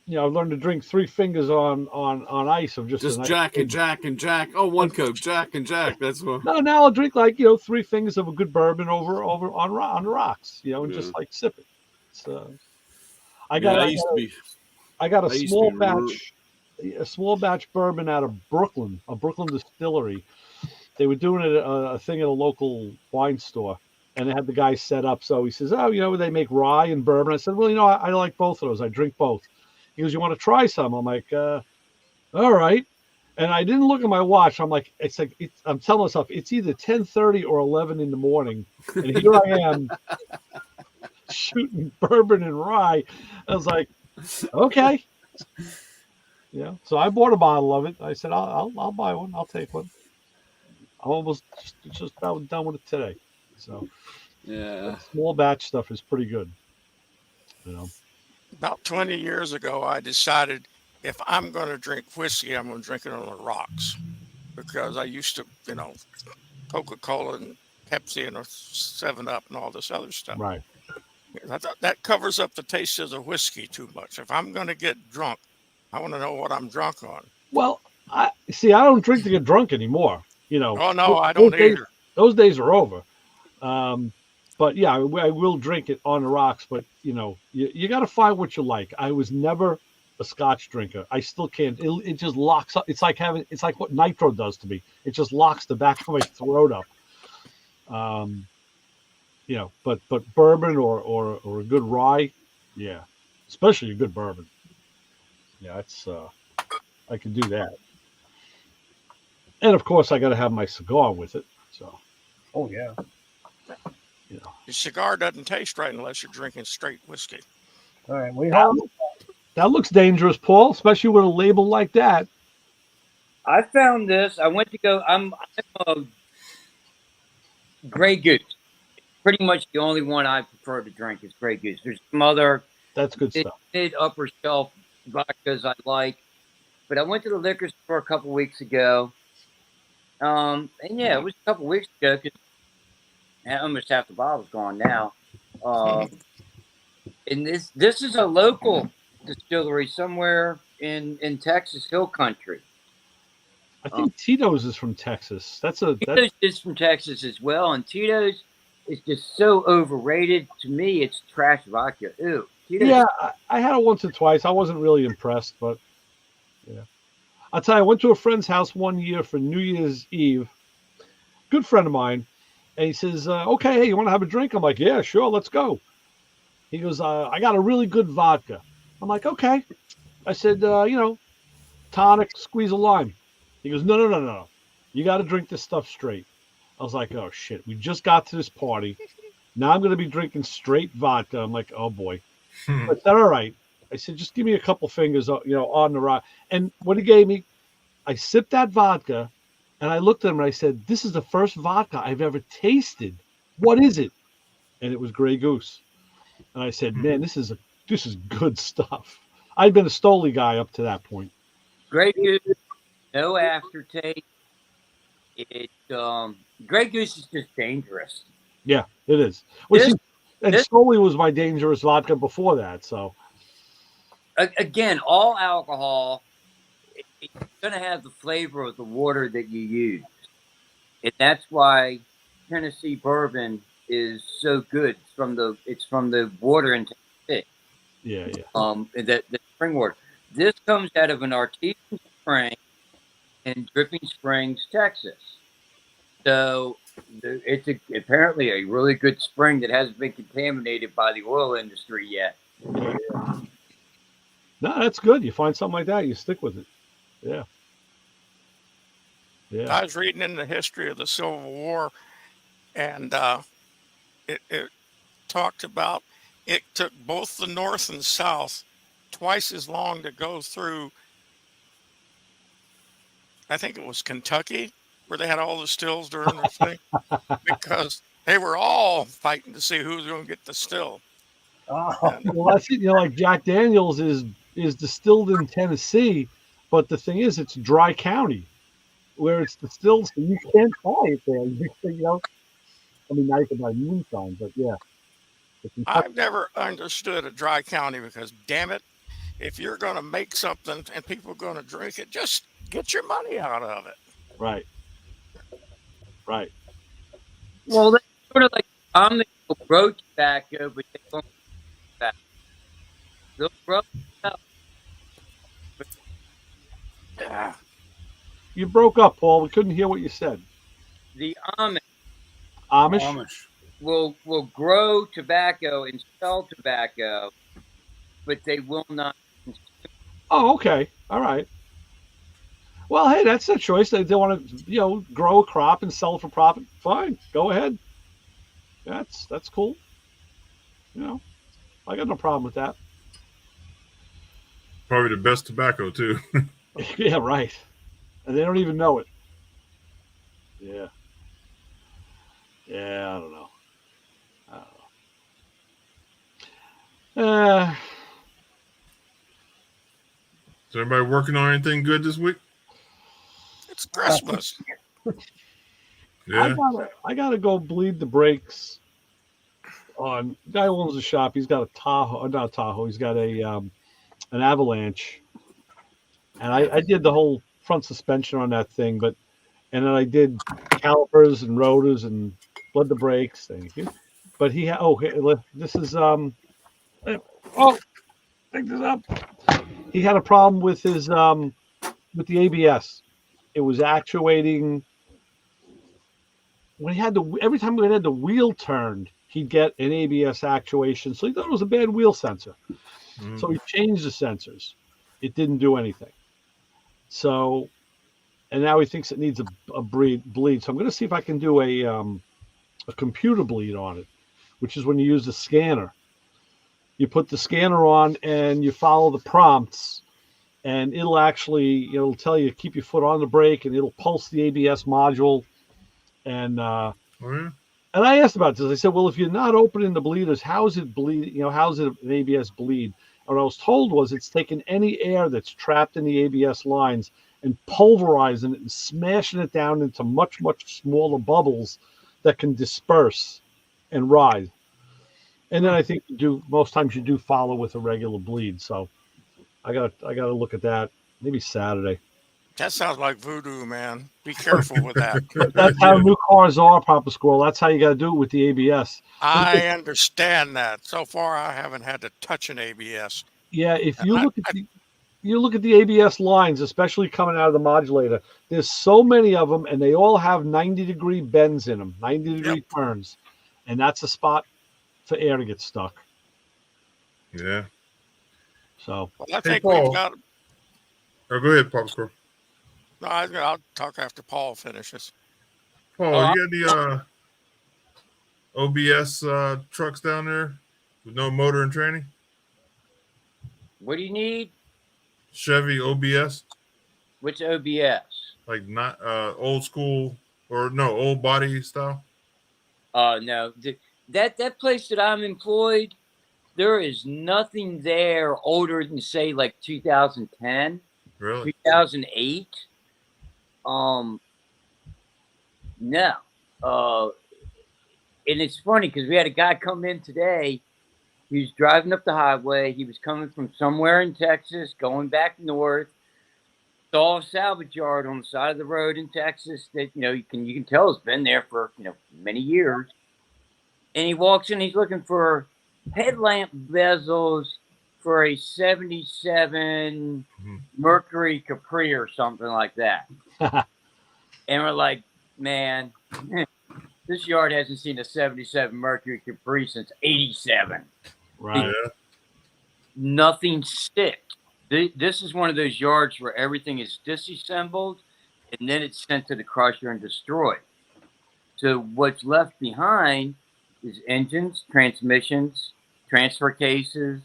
to drink 3 fingers on ice of just Jack and Jack. Oh, 1 Coke, Jack and Jack. That's what. No, now I'll drink 3 fingers of a good bourbon over on the rocks, and just like sip it. So I got a small batch bourbon out of Brooklyn, a Brooklyn distillery. They were doing a thing at a local wine store, and they had the guy set up. So he says, "Oh, they make rye and bourbon." I said, "Well, I like both of those. I drink both." He goes, "You want to try some?" I'm like, "All right." And I didn't look at my watch. I'm like, I'm telling myself it's either 10:30 or 11 in the morning, and here I am shooting bourbon and rye. I was like, okay. Yeah. So I bought a bottle of it. I said, I'll buy one. I'll take one. I'm almost just about done with it today. So yeah, small batch stuff is pretty good. About 20 years ago, I decided if I'm going to drink whiskey, I'm going to drink it on the rocks, because I used to, Coca-Cola and Pepsi and a 7-Up and all this other stuff. Right. That covers up the taste of the whiskey too much. If I'm going to get drunk, I want to know what I'm drunk on. Well, I don't drink to get drunk anymore. Oh no, I don't either. Those days are over. But yeah, I will drink it on the rocks. But you got to find what you like. I was never a Scotch drinker. I still can't. It just locks up. It's like what nitro does to me. It just locks the back of my throat up. But bourbon or a good rye, yeah, especially a good bourbon. Yeah, it's I can do that. And of course, I got to have my cigar with it. So. Oh yeah. Your cigar doesn't taste right unless you're drinking straight whiskey. All right, that looks dangerous, Paul, especially with a label like that. I found this. I went to go. I'm a Grey Goose. Pretty much the only one I prefer to drink is Grey Goose. There's some other that's good stuff. Upper shelf vodkas I like, but I went to the liquor store a couple weeks ago. And yeah, it was a couple weeks ago because almost half the bottle's gone now. And this is a local distillery somewhere in Texas Hill Country. I think Tito's is from Texas. Tito's is from Texas as well, and Tito's is just so overrated. To me, it's trash vodka. Ew. Tito's. Yeah, I had it once or twice. I wasn't really impressed, but yeah. I'll tell you, I went to a friend's house one year for New Year's Eve. Good friend of mine. And he says, okay, hey, you want to have a drink? I'm like, yeah, sure, let's go. He goes, I got a really good vodka. I'm like, okay. I said, tonic, squeeze a lime. He goes, no. You got to drink this stuff straight. I was like, oh shit, we just got to this party. Now I'm going to be drinking straight vodka. I'm like, oh boy. I said, all right. I said, just give me a couple fingers, on the rock. And what he gave me, I sipped that vodka, and I looked at him and I said, this is the first vodka I've ever tasted. What is it? And it was Grey Goose. And I said, man, this is good stuff. I'd been a Stoli guy up to that point. Grey Goose, no aftertaste. Grey Goose is just dangerous. Yeah, it is. Well, This- and this- Stoli was my dangerous vodka before that. So Again, all alcohol, it's going to have the flavor of the water that you use. And that's why Tennessee bourbon is so good. It's from the water in Tennessee. yeah. The spring water. This comes out of an artesian spring in Dripping Springs, Texas. So it's apparently a really good spring that hasn't been contaminated by the oil industry yet. No, that's good. You find something like that, you stick with it. Yeah. Yeah. I was reading in the history of the Civil War, and it talked about it took both the North and South twice as long to go through. I think it was Kentucky where they had all the stills during the thing because they were all fighting to see who was going to get the still. Oh, Well, that's it. Like Jack Daniels is distilled in Tennessee, but the thing is, it's dry county where it's distilled, so you can't buy it there. I mean, now you can buy moonshine, but yeah. I've never understood a dry county because, damn it, if you're going to make something and people are going to drink it, just get your money out of it. Right. Well, that's sort of like they will grow tobacco, but they won't tobacco. They'll grow tobacco. Yeah. You broke up, Paul. We couldn't hear what you said. The Amish Amish? will grow tobacco and sell tobacco, but they will not. Oh, okay. All right. Well, hey, that's their choice. They want to, grow a crop and sell it for profit. Fine, go ahead. That's cool. I got no problem with that. Probably the best tobacco too. Yeah, right. And they don't even know it. Yeah. Yeah, I don't know. Is everybody working on anything good this week? It's Christmas. Yeah. I gotta go bleed the brakes on guy who owns the shop. He's got a Tahoe, not a Tahoe. He's got an Avalanche, and I did the whole front suspension on that thing, and then I did calipers and rotors and bled the brakes. Thank you. But this is pick this up. He had a problem with his with the ABS. It was actuating when he had every time we had the wheel turned, he'd get an ABS actuation. So he thought it was a bad wheel sensor. Mhm. So he changed the sensors. It didn't do anything. So, and now he thinks it needs a bleed. So I'm going to see if I can do a computer bleed on it, which is when you use the scanner. You put the scanner on and you follow the prompts, and it'll tell you keep your foot on the brake, and it'll pulse the ABS module. And Oh, yeah. and I asked about this. I said, well, if you're not opening the bleeders, how's it bleed? How's it an ABS bleed? And what I was told was it's taking any air that's trapped in the ABS lines and pulverizing it and smashing it down into much, much smaller bubbles that can disperse and rise. And then I think most times you do follow with a regular bleed. So I gotta look at that maybe Saturday. That sounds like voodoo, man. Be careful with that. That's how new cars are, Papa Squirrel. That's how you got to do it with the ABS. I understand that. So far, I haven't had to touch an ABS. Yeah, if you look at the ABS lines, especially coming out of the modulator, there's so many of them, and they all have 90-degree bends in them, 90-degree turns, and that's a spot for air to get stuck. Yeah. So, well, I think Paul. we've got. Oh, go ahead, Popsicle. No, I'll talk after Paul finishes. Paul, you got any OBS trucks down there with no motor and training? What do you need? Chevy OBS, Which OBS? like not old school or no old body style. No. That place that I'm employed, there is nothing there older than say like 2010, Really? 2008. No. And it's funny because we had a guy come in today. He was driving up the highway. He was coming from somewhere in Texas, going back north. Saw a salvage yard on the side of the road in Texas that you can tell has been there for many years. And he walks in. He's looking for headlamp bezels for a '77 Mercury Capri or something like that. And we're like, man, this yard hasn't seen a '77 Mercury Capri since '87. Right. Yeah. Nothing sticks. This is one of those yards where everything is disassembled and then it's sent to the crusher and destroyed. So what's left behind is engines, transmissions, transfer cases,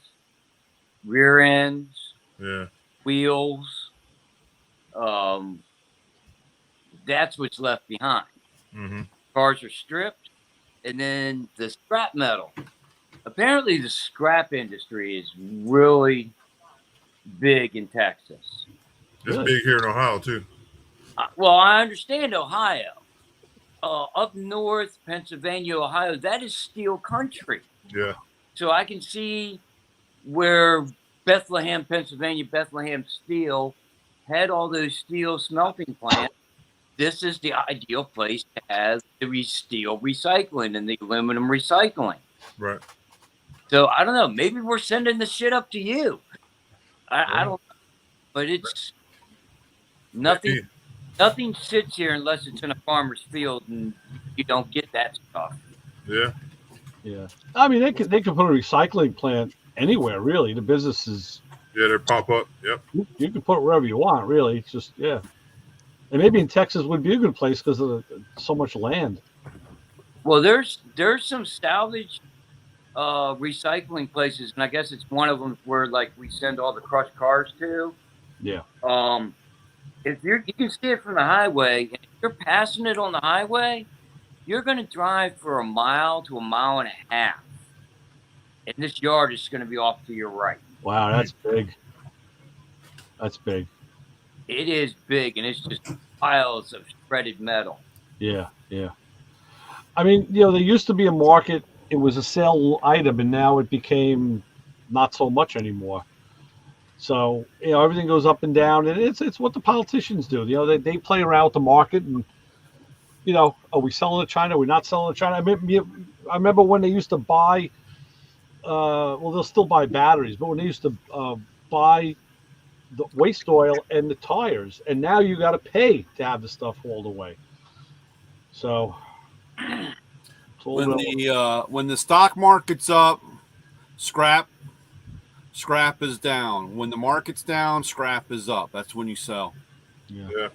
rear ends, Yeah. wheels. That's what's left behind. Mm-hmm. Cars are stripped, and then the scrap metal. Apparently, the scrap industry is really big in Texas. It's big here in Ohio too. Well, I understand Ohio. Up north, Pennsylvania, Ohio, that is steel country. Yeah. So I can see where Bethlehem, Pennsylvania, Bethlehem Steel had all those steel smelting plants. This is the ideal place to have the steel recycling and the aluminum recycling. Right. So I don't know. Maybe we're sending the shit up to you. I don't know. But it's nothing. Maybe. Nothing sits here unless it's in a farmer's field, and you don't get that stuff. Yeah. Yeah. I mean, they could put a recycling plant anywhere, really. The businesses. Yeah, they pop up. Yep. You can put it wherever you want, really. It's just, yeah. And maybe in Texas would be a good place because of so much land. Well, there's some salvage recycling places, and I guess it's one of them where like we send all the crushed cars to. Yeah. If you can see it from the highway, and if you're passing it on the highway, you're going to drive for a mile to a mile and a half, and this yard is going to be off to your right. Wow, that's big. That's big. It is big, and it's just piles of shredded metal. Yeah, yeah. I mean, there used to be a market. It was a sale item, and now it became not so much anymore. So, everything goes up and down, and it's what the politicians do. They play around with the market, and are we selling to China? Are we not selling to China? I remember when they used to buy. Well, they'll still buy batteries, but when they used to buy the waste oil and the tires, and now you got to pay to have the stuff hauled away. So when the stock market's up, scrap is down. When the market's down, scrap is up. That's when you sell. Yeah.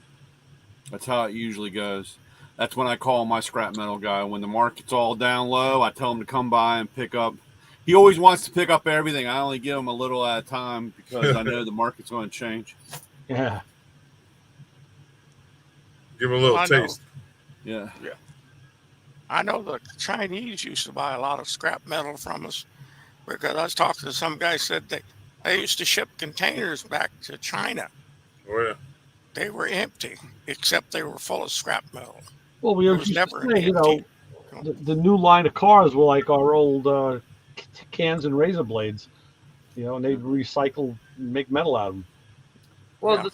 That's how it usually goes. That's when I call my scrap metal guy. When the market's all down low, I tell him to come by and pick up. He always wants to pick up everything. I only give him a little at a time because I know the market's going to change. Yeah. Give him a little taste. Yeah. I know the Chinese used to buy a lot of scrap metal from us because I was talking to some guy said they used to ship containers back to China. Oh yeah. They were empty, except they were full of scrap metal. Well, we was used never to say, empty. The new line of cars were like our old cans and razor blades, and they'd recycle and make metal out of them. Well,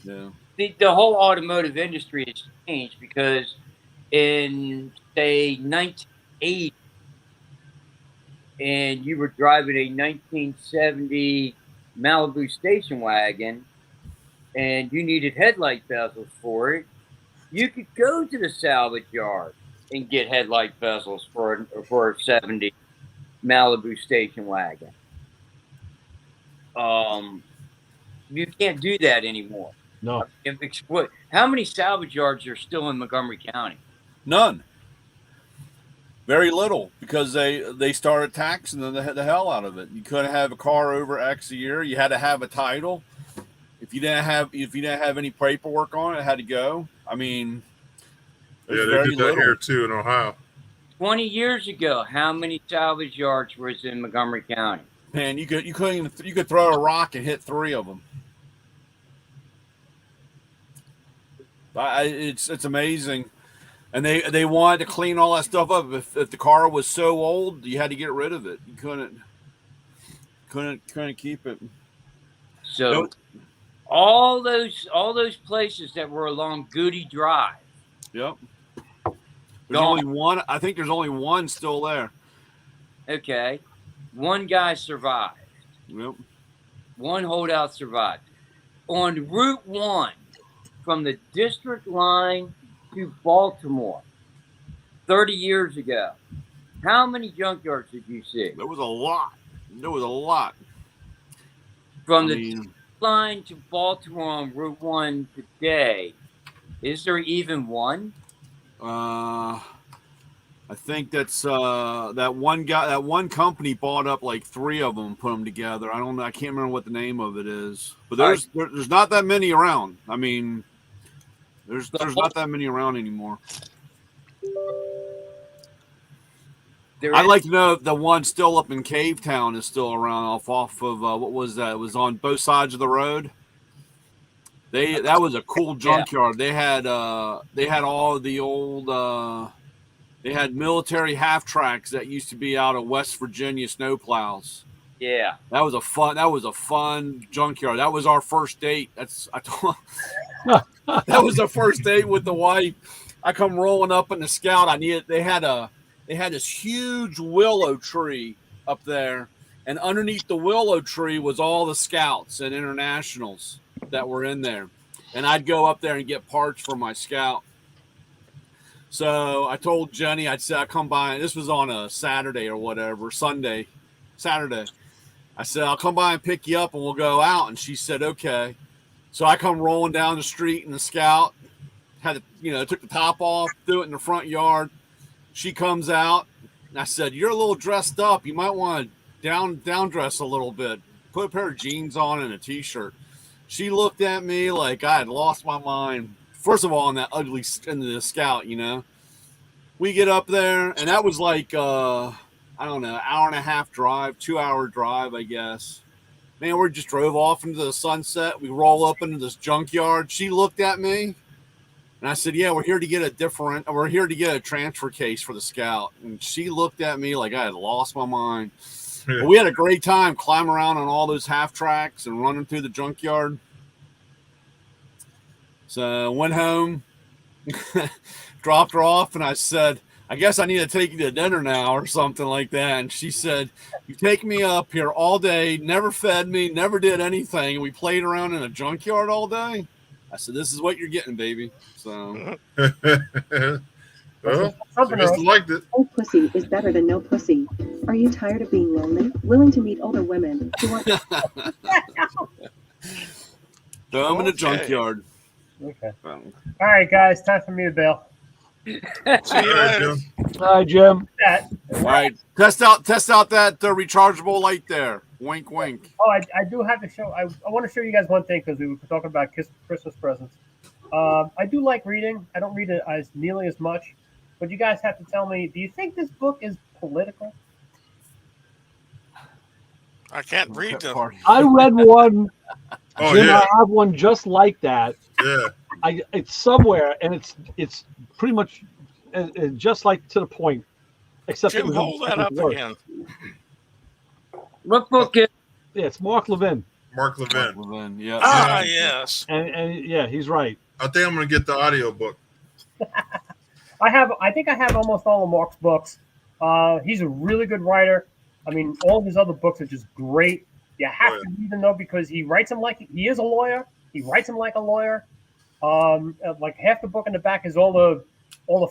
the whole automotive industry has changed because in, say, 1980, and you were driving a 1970 Malibu station wagon, and you needed headlight bezels for it, you could go to the salvage yard and get headlight bezels for a 70 Malibu station wagon. You can't do that anymore. No. How many salvage yards are still in Montgomery County? None. Very little, because they started taxing the hell out of it. You couldn't have a car over X a year. You had to have a title. If you didn't have any paperwork on it, it had to go. I mean, there's Yeah, they very did that little. here too in Ohio. 20 years ago, how many salvage yards was in Montgomery County? Man, you could throw a rock and hit 3 of them. It's amazing, and they wanted to clean all that stuff up. If the car was so old, you had to get rid of it. You couldn't keep it. So Nope. all those places that were along Goody Drive. Yep. There's only one. I think there's only one still there. Okay. One guy survived. Yep. One holdout survived. On Route 1, from the district line to Baltimore, 30 years ago, how many junkyards did you see? There was a lot. From the line to Baltimore on Route 1 today, is there even one? I think that's that one company bought up like 3 of them and put them together. I don't know. I can't remember what the name of it is, but there's not that many around. I mean, there's not that many around anymore. I'd like to know if the one still up in Cave Town is still around off of what was that? It was on both sides of the road. That was a cool junkyard. Yeah. They had all of the old they had military half tracks that used to be out of West Virginia snowplows. Yeah. That was a fun junkyard. That was our first date. That was the first date with the wife. I come rolling up in the Scout. They had this huge willow tree up there, and underneath the willow tree was all the Scouts and Internationals that were in there. And I'd go up there and get parts for my Scout. So I told Jenny, I'd come by. This was on a Saturday or whatever, Saturday. I said, I'll come by and pick you up and we'll go out. And she said, okay. So I come rolling down the street in the Scout, took the top off, threw it in the front yard. She comes out, and I said, you're a little dressed up. You might want to down dress a little bit. Put a pair of jeans on and a T-shirt. She looked at me like I had lost my mind. First of all, in that ugly into the Scout, we get up there, and that was like, I don't know, hour and a half drive, 2-hour drive, I guess. Man, we just drove off into the sunset. We roll up into this junkyard. She looked at me, and I said, yeah, we're here to get a transfer case for the Scout. And she looked at me like I had lost my mind. But we had a great time climbing around on all those half tracks and running through the junkyard. So went home, dropped her off, and I said, I guess I need to take you to dinner now or something like that. And she said, you take me up here all day, never fed me, never did anything. We played around in a junkyard all day. I said, this is what you're getting, baby. So. Well, I guess I liked it. Old pussy is better than no pussy. Are you tired of being lonely? Willing to meet older women who want Throw them in the junkyard. Okay. All right, guys, time for me to bail. See you later. Hi, Jim. All right, test out that rechargeable light there. Wink, wink. Oh, I do have to show. I want to show you guys one thing because we were talking about Christmas presents. I do like reading. I don't read it as nearly as much, but you guys have to tell me. Do you think this book is political? I can't read them. I read one. Oh, Jim, yeah. I have one just like that. Yeah. It's somewhere, and it's pretty much just like to the point. Except Jim, hold that up again. What book is? Yeah, it's Mark Levin. Mark Levin. Yeah. Ah, yes. And yeah, he's right. I think I'm going to get the audio book. I think I have almost all of Mark's books. He's a really good writer. I mean, all of his other books are just great. You have to read them though because he writes them like he is a lawyer. He writes them like a lawyer. Like half the book in the back is all the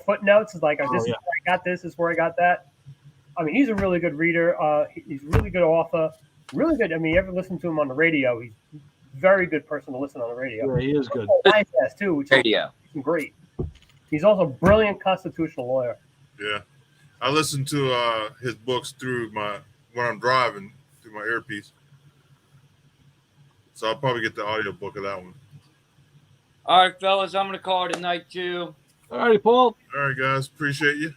footnotes. It's like this is where I got this. This is where I got that. I mean, he's a really good reader. He's a really good author. Really good. I mean, you ever listen to him on the radio? He's very good person to listen on the radio. Yeah, he is good. Nice ass too, which Radio. is great. He's also a brilliant constitutional lawyer. Yeah, I listen to his books through when I'm driving through my earpiece. So I'll probably get the audio book of that one. All right, fellas, I'm gonna call it a night too. All righty, Paul. All right, guys, appreciate you.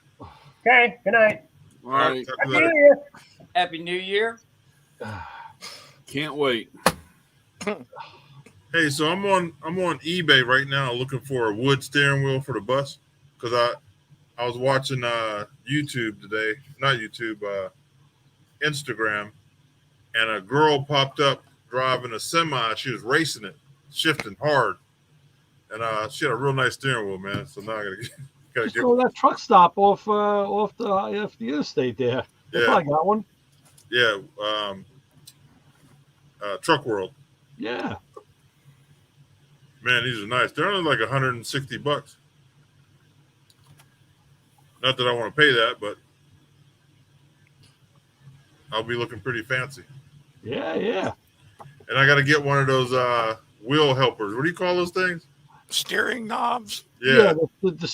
Okay, good night. All right. Talk to you Happy later. New Year. Happy New Year. Can't wait. Hey, so I'm on eBay right now looking for a wood steering wheel for the bus because I was watching YouTube today, not YouTube, Instagram, and a girl popped up driving a semi. She was racing it, shifting hard, and she had a real nice steering wheel, man. So now I gotta Just get go to that truck stop off the interstate there. They Yeah. probably got one. yeah, Truck World. Yeah. Man, these are nice. They're only like $160. Not that I want to pay that, but I'll be looking pretty fancy. Yeah, yeah. And I got to get one of those wheel helpers. What do you call those things? Steering knobs. Yeah. The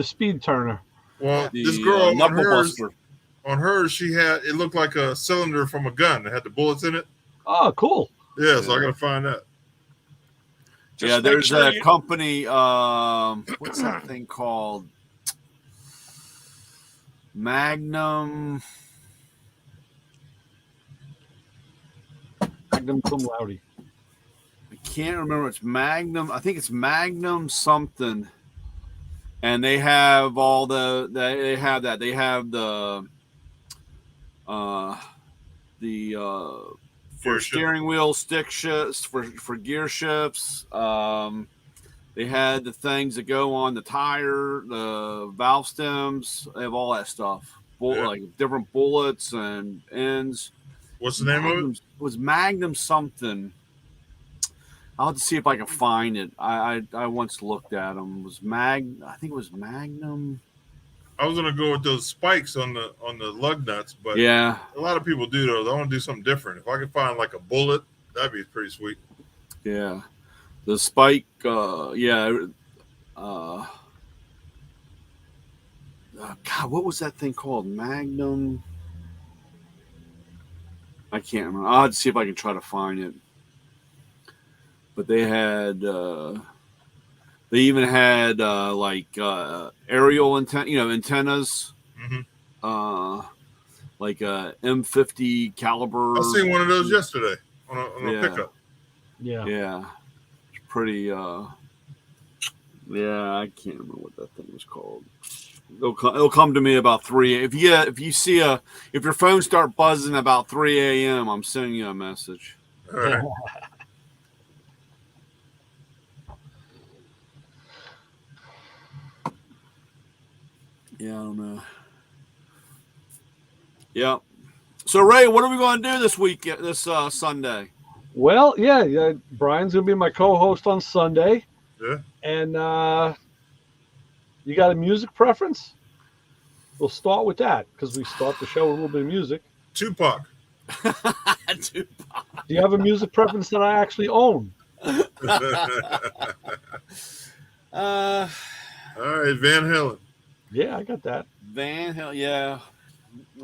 speed turner. Well, The this girl on knuckle hers, buster. she had it looked like a cylinder from a gun. It had the bullets in it. Oh, cool. Yeah, so I got to find that. Just Yeah, make there's sure a you- company. What's that thing called? Magnum. Magnum cum laude. I can't remember. It's Magnum. I think it's Magnum something. And they have all they have that. They have the for Gear shift. steering wheel stick shifts, for gear shifts. They had the things that go on the tire, the valve stems. They have all that stuff. Yeah. Like different bullets and ends. What's the name of it? It was Magnum something. I'll have to see if I can find it. I once looked at them. I think it was Magnum. I was gonna go with those spikes on the lug nuts, but Yeah. a lot of people do those. I want to do something different. If I could find like a bullet, that'd be pretty sweet. Yeah. The spike, God, what was that thing called? Magnum. I can't remember. I'll have to see if I can try to find it. But they had, they even had aerial antennas, Mm-hmm. like a M50 caliber. I seen one of those yesterday on a Yeah. pickup. Yeah. Yeah, it's pretty. Yeah, I can't remember what that thing was called. It'll come to me about 3. If your phone start buzzing about 3 a.m., I'm sending you a message. All right. Yeah, I don't know. Yeah. So Ray, what are we going to do this Sunday? Well, yeah. Brian's gonna be my co-host on Sunday. Yeah. And you got a music preference? We'll start with that because we start the show with a little bit of music. Tupac. Do you have a music preference that I actually own? All right, Van Halen. Yeah, I got that. Van Halen, yeah.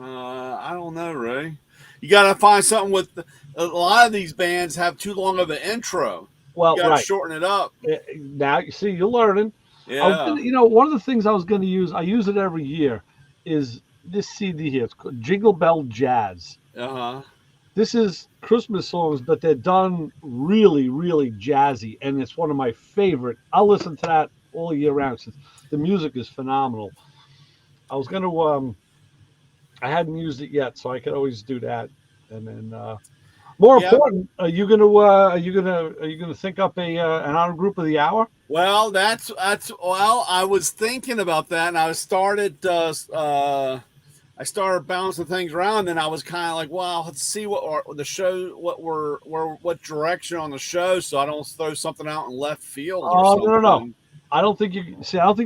I don't know, Ray. You got to find something with a lot of these bands have too long of an intro. Well, You got to right. shorten it up. Now you see, you're learning. Yeah. One of the things I was going to use, I use it every year, is this CD here. It's called Jingle Bell Jazz. Uh-huh. This is Christmas songs, but they're done really, really jazzy, and it's one of my favorite. I'll listen to that all year round since the music is phenomenal. I was going to, I hadn't used it yet, so I could always do that. And then, more important, are you gonna think up an honor group of the hour? Well, I was thinking about that, and I started bouncing things around, and I was kind of like, well, let's see what direction on the show, so I don't throw something out in left field. Oh, no. I don't think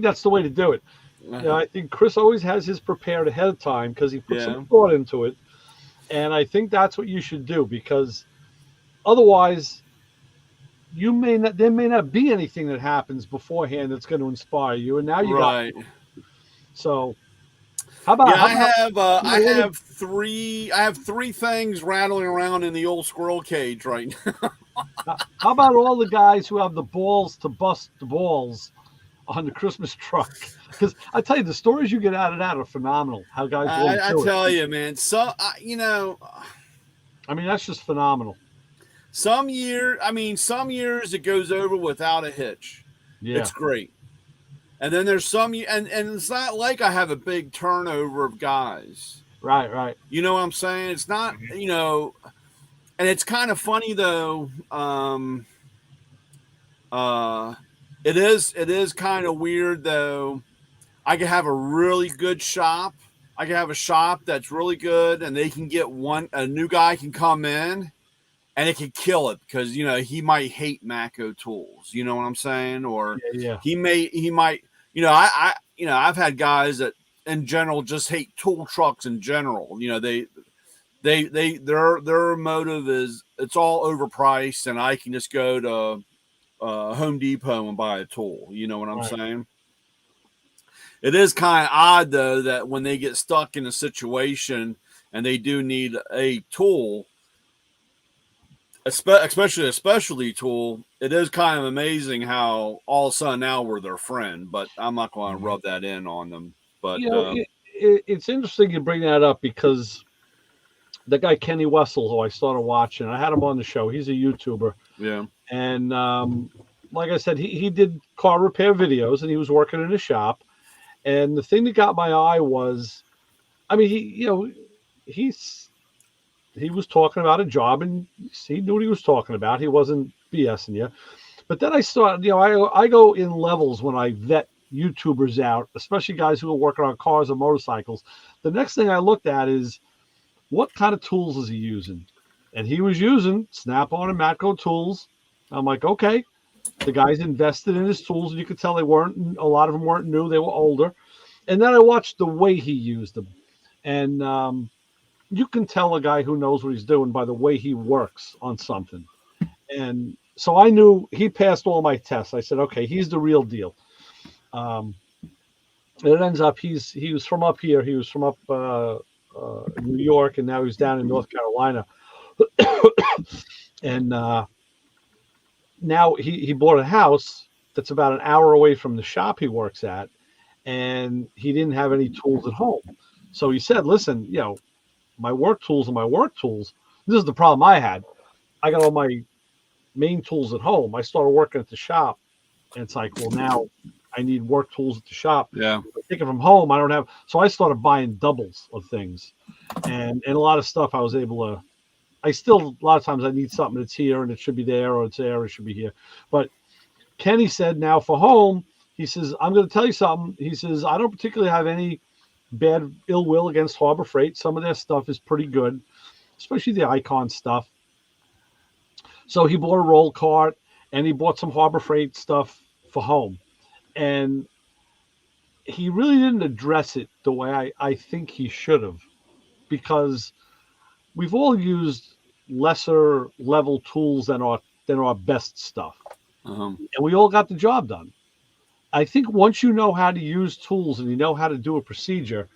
that's the way to do it. I think Chris always has his prepared ahead of time because he puts some thought into it. And I think that's what you should do, because otherwise there may not be anything that happens beforehand that's going to inspire you, and now you got. Right. So how about Yeah, how about I have three things rattling around in the old squirrel cage right now. how about all the guys who have the balls to bust the balls on the Christmas truck? Because I tell you, the stories you get out of that are phenomenal. How guys won't I do tell it. you, man. So you know, I mean, that's just phenomenal. some years it goes over without a hitch. Yeah. It's great. And then there's and it's not like I have a big turnover of guys. Right. Right. You know what I'm saying? It's not, and it's kind of funny though. It is kind of weird though. I could have a really good shop. I could have a shop that's really good, and they can get a new guy can come in, and it could kill it because he might hate Mako tools. You know what I'm saying? Or Yeah. he might. I've had guys that in general just hate tool trucks in general. Their motive is it's all overpriced, and I can just go to Home Depot and buy a tool. You know what I'm saying? It is kind of odd though that when they get stuck in a situation and they do need a tool, especially a specialty tool, it is kind of amazing how all of a sudden now we're their friend. But I'm not going to rub that in on them. But it's interesting you bring that up because the guy Kenny Wessel, who I started watching, I had him on the show. He's a YouTuber. Yeah. And like I said, he did car repair videos, and he was working in a shop. And the thing that got my eye was, I mean, he was talking about a job, and he knew what he was talking about. He wasn't BSing you. But then I started, I go in levels when I vet YouTubers out, especially guys who are working on cars or motorcycles. The next thing I looked at is what kind of tools is he using? And he was using Snap-on and Matco tools. I'm like, okay, the guy's invested in his tools, and you could tell a lot of them weren't new, they were older. And then I watched the way he used them. And you can tell a guy who knows what he's doing by the way he works on something. And so I knew he passed all my tests. I said, okay, he's the real deal. And it ends up he was from up here. He was from up New York, and now he's down in North Carolina. And now he bought a house that's about an hour away from the shop he works at, and he didn't have any tools at home. So he said, listen, my work tools are my work tools. This is the problem I had. I got all my main tools at home. I started working at the shop, and it's like, well, now I need work tools at the shop. Yeah. If I take it from home, I don't have. So I started buying doubles of things, and a lot of stuff I was able to. A lot of times I need something that's here and it should be there, or it's there and it should be here. But Kenny said, now for home, he says, I'm going to tell you something. He says, I don't particularly have any bad ill will against Harbor Freight. Some of their stuff is pretty good, especially the Icon stuff. So he bought a roll cart, and he bought some Harbor Freight stuff for home. And he really didn't address it the way I think he should have, because we've all used lesser level tools than our best stuff. And we all got the job done. I think once you know how to use tools and you know how to do a procedure,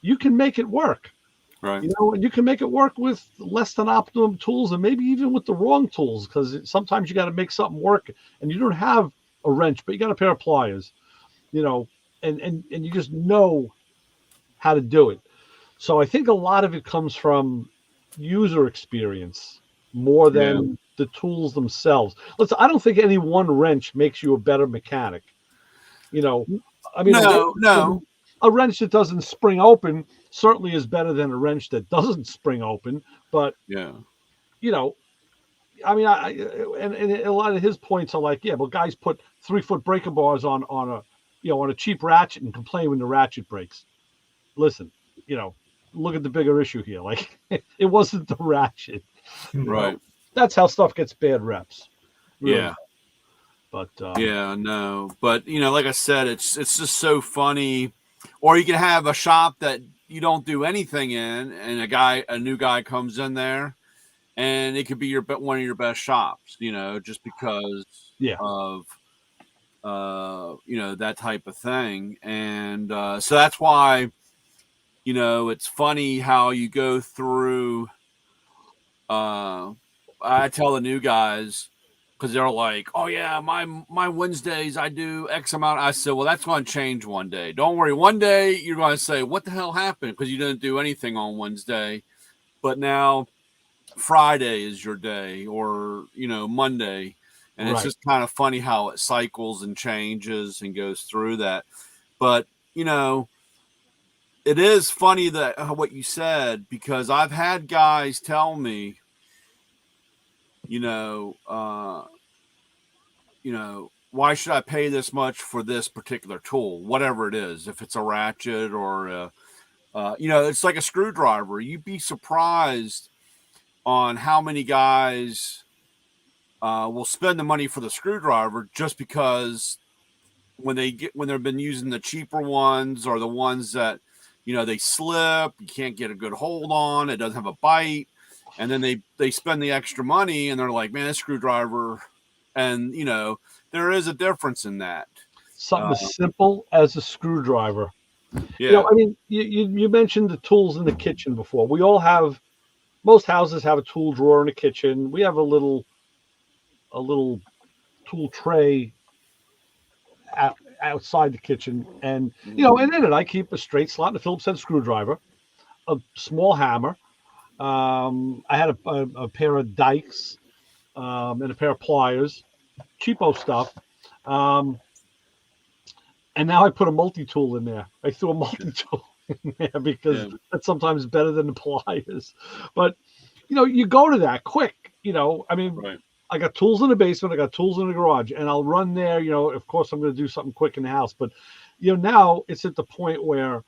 you can make it work. Right. And you can make it work with less than optimum tools, and maybe even with the wrong tools, because sometimes you got to make something work and you don't have a wrench, but you got a pair of pliers, and you just know how to do it. So I think a lot of it comes from user experience more than the tools themselves. I don't think any one wrench makes you a better mechanic. I mean, no. A wrench that doesn't spring open certainly is better than a wrench that doesn't spring open. But I mean, and a lot of his points are like, well, guys put 3-foot breaker bars on a cheap ratchet and complain when the ratchet breaks. Listen, look at the bigger issue here. Like, it wasn't the ratchet. Right. That's how stuff gets bad reps. Really. Yeah. But no. But like I said, it's just so funny. Or you can have a shop that you don't do anything in, and a new guy comes in there, and it could be one of your best shops, just because Yeah. of that type of thing. And so that's why, it's funny how you go through. I tell the new guys, because they're like, "Oh yeah, my Wednesdays I do X amount." I said, "Well, that's going to change one day. Don't worry. One day you're going to say, what the hell happened? Because you didn't do anything on Wednesday, but now Friday is your day, or Monday." And it's Right. just kind of funny how it cycles and changes and goes through that. But it is funny that what you said, because I've had guys tell me, why should I pay this much for this particular tool, whatever it is, if it's a ratchet or it's like a screwdriver. You'd be surprised on how many guys will spend the money for the screwdriver just because when they've been using the cheaper ones, or the ones that they slip, you can't get a good hold on, it doesn't have a bite, and then they spend the extra money and they're like, man, this screwdriver. And there is a difference in that. Something as simple as a screwdriver. Yeah. I mean, you mentioned the tools in the kitchen before. Most houses have a tool drawer in the kitchen. We have a little tool tray outside the kitchen, and and in it I keep a straight slot and a Phillips head screwdriver, a small hammer. I had a pair of dikes, and a pair of pliers, cheapo stuff. And now I put a multi-tool in there. I threw a multi-tool in there because that's sometimes better than the pliers. But you go to that quick. I mean, Right. I got tools in the basement, I got tools in the garage, and I'll run there. Of course, I'm going to do something quick in the house. But now it's at the point where,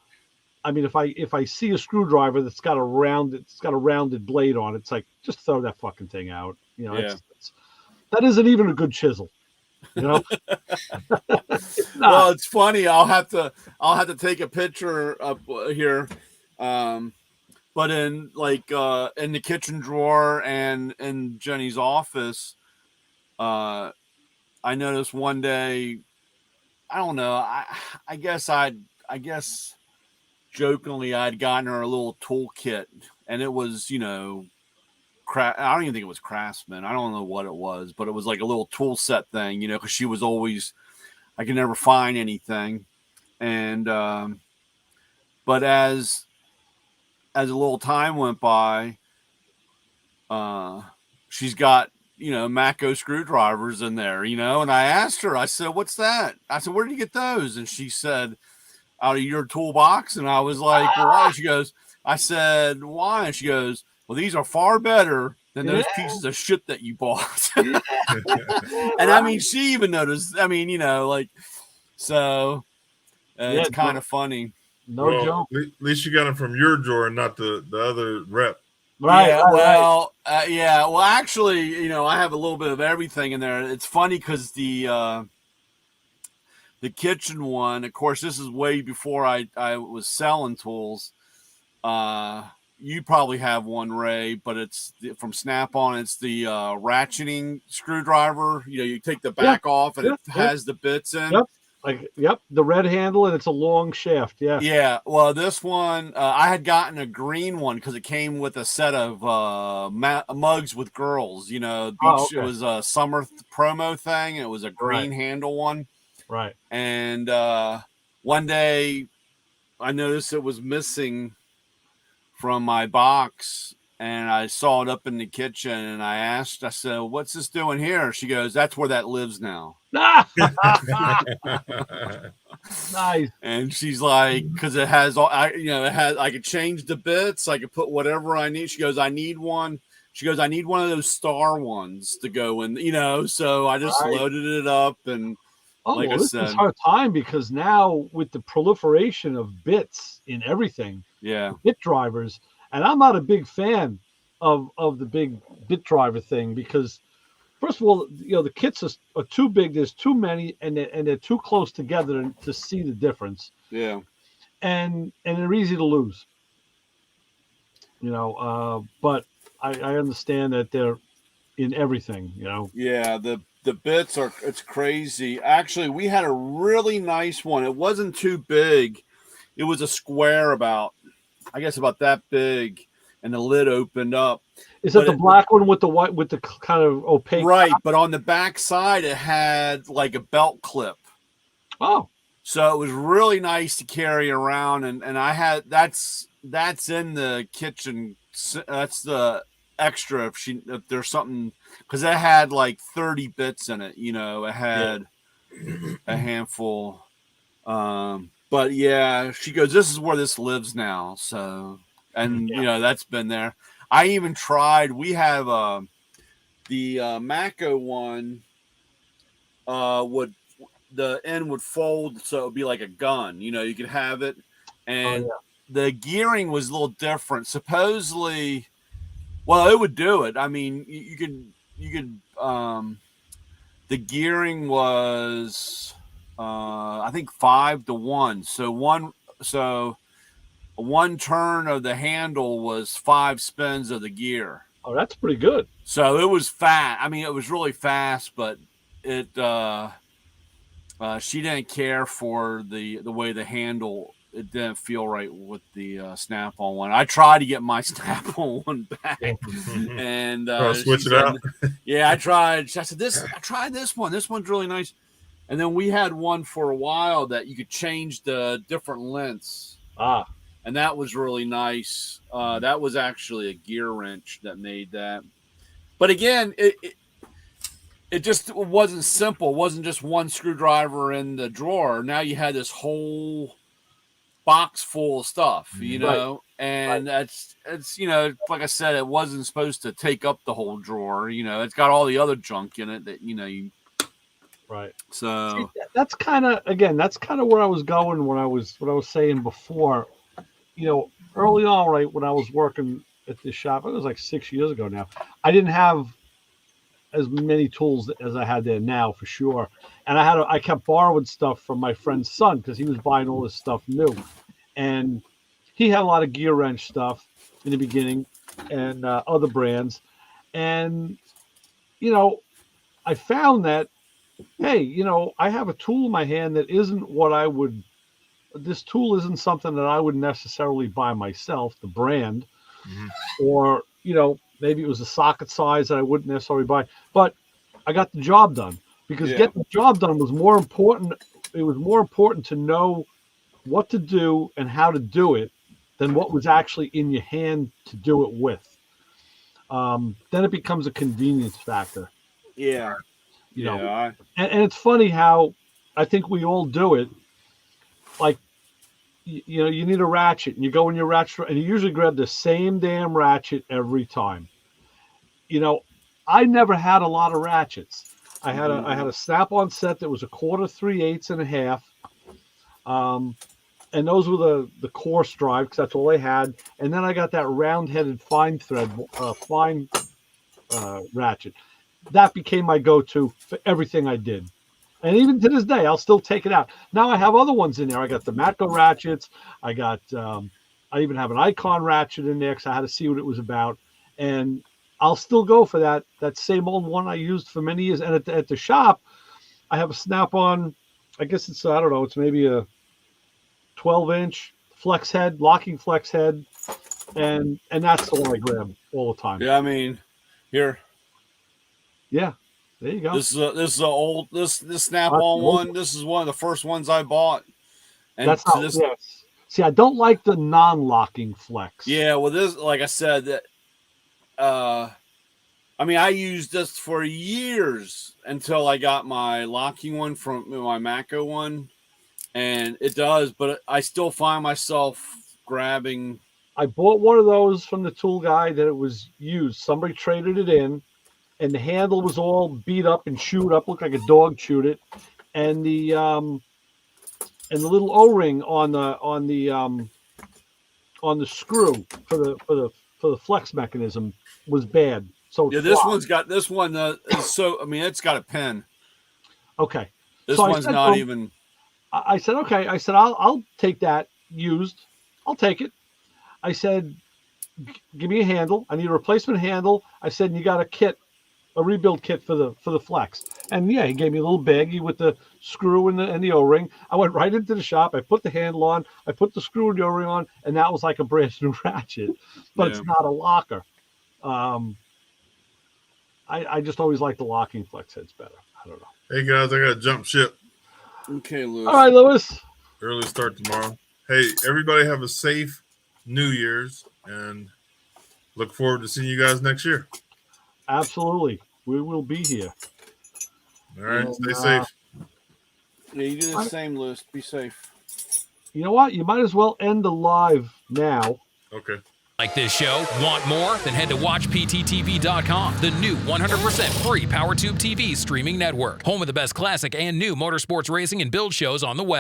I mean, if I see a screwdriver that's got a rounded blade on it, it's like, just throw that fucking thing out. That isn't even a good chisel. Well, it's funny. I'll have to take a picture up here. But in in the kitchen drawer and in Jenny's office, I noticed one day, I don't know, I guess jokingly I'd gotten her a little toolkit, and it was, I don't even think it was Craftsman. I don't know what it was, but it was like a little tool set thing, because she was always, I could never find anything. And, but as a little time went by, she's got, Matco screwdrivers in there, and I asked her, I said, what's that? I said, where did you get those? And she said, out of your toolbox. And I was like, well, why? She goes, I said, why? And she goes, well, these are far better than those pieces of shit that you bought. And I mean, she even noticed, I mean, so it's kind of funny. No joke. At least you got them from your drawer and not the other rep. Right. Yeah, right. Well, actually, I have a little bit of everything in there. It's funny because the kitchen one, of course, this is way before I was selling tools. You probably have one, Ray, but it's from Snap-on. It's the ratcheting screwdriver. You take the back off, and it has the bits in. Yep. The red handle, and it's a long shaft. Yeah. Yeah. Well, this one, I had gotten a green one because it came with a set of mugs with girls. It was a summer promo thing. It was a green handle one. Right. And one day I noticed it was missing from my box, and I saw it up in the kitchen, and I said, what's this doing here? She goes, that's where that lives now. Nice. And she's like, because it has all, I could change the bits, I could put whatever I need. She goes, I need one. She goes, I need one of those star ones to go in, so I just loaded it up. And like I said, this is our time, because now with the proliferation of bits in everything, bit drivers, and I'm not a big fan of the big bit driver thing, because first of all, the kits are too big. There's too many, and they're too close together to see the difference. Yeah, and they're easy to lose. But I understand that they're in everything, you know. Yeah, the bits are, it's crazy. Actually, we had a really nice one. It wasn't too big. It was a square about, I guess, about that big, and the lid opened up. Is that But the black one with the white with the kind of opaque? right, but on the back side it had like a belt clip. Oh, So it was really nice to carry around, and I had that's in the kitchen. That's the extra if there's something, because it had like 30 bits in it. You know, it had a handful. But yeah, she goes, "This is where this lives now." So, and you know, that's been there. I even tried. We have the Mako one. Would the end would fold so it would be like a gun. You know, you could have it, and the gearing was a little different. Supposedly, well, it would do it. I mean, you could. The gearing was, I think 5-1. So one turn of the handle was 5 spins of the gear. oh, that's pretty good. So it was fast. I mean, it was really fast, but it. She didn't care for the way the handle. It didn't feel right with the snap-on one. I tried to get my snap-on one back, and switch it out. Yeah, I tried. I said I tried this one. This one's really nice. And then we had one for a while that you could change the different lengths. And that was really nice. That was actually a gear wrench that made that. But again, it just wasn't simple. It wasn't just one screwdriver in the drawer. Now you had this whole box full of stuff, you know, and it's, you know, like I said, it wasn't supposed to take up the whole drawer. You know, it's got all the other junk in it that, you know, Right. So see, that's kind of where I was going when I was saying before, you know, early on, right, when I was working at this shop, it was like 6 years ago now. I didn't have as many tools as I had there now, for sure. And I kept borrowing stuff from my friend's son because he was buying all this stuff new, and he had a lot of gear wrench stuff in the beginning and other brands. And you know, I found that, hey, you know, I have a tool in my hand that isn't what I would. This tool isn't something that I would necessarily buy myself, the brand, or you know, maybe it was a socket size that I wouldn't necessarily buy, but I got the job done because getting the job done was more important. It was more important to know what to do and how to do it than what was actually in your hand to do it with. Then it becomes a convenience factor. Yeah. You know, and it's funny how I think we all do it. Like, you know, you need a ratchet, and you go in your ratchet, and you usually grab the same damn ratchet every time. You know, I never had a lot of ratchets. I had a snap-on set that was 1/4, 3/8, and a half. And those were the coarse drive because that's all they had. And then I got that round-headed fine thread, ratchet. That became my go-to for everything I did. And even to this day, I'll still take it out. Now I have other ones in there. I got the Matco ratchets. I got, I even have an Icon ratchet in there because I had to see what it was about. And I'll still go for that same old one I used for many years. And at the shop, I have a snap-on. I guess it's, I don't know, it's maybe a 12-inch flex head, locking flex head, and that's the one I grab all the time. Yeah, I mean, here. Yeah, there you go. This is a old this snap-on one. This is one of the first ones I bought. And that's how. Yes. See, I don't like the non-locking flex. Yeah, well, this, like I said, that. I mean, I used this for years until I got my locking one from my Mako one. And it does, but I still find myself grabbing. I bought one of those from the tool guy that it was used. Somebody traded it in, and the handle was all beat up and chewed up, looked like a dog chewed it, and the little O-ring on the screw for the flex mechanism was bad. So yeah, this one's got this one. Is so I mean, it's got a pin. Okay, this one's not even. I said, okay. I said, I'll take that used. I'll take it. I said, give me a handle. I need a replacement handle. I said, and you got a rebuild kit for the flex. And yeah, he gave me a little baggie with the screw and the O-ring. I went right into the shop. I put the handle on. I put the screw and the O-ring on, and that was like a brand new ratchet. But Yeah. it's not a locker. I just always like the locking flex heads better. I don't know. Hey guys, I got to jump ship. Okay, Lewis. All right, Lewis. Early start tomorrow. Hey, everybody have a safe New Year's and look forward to seeing you guys next year. Absolutely. We will be here. All right, And, stay safe. Yeah, you do the same, Lewis. Be safe. You know what? You might as well end the live now. Okay. Like this show? Want more? Then head to WatchPTTV.com, the new 100% free PowerTube TV streaming network. Home of the best classic and new motorsports racing and build shows on the web.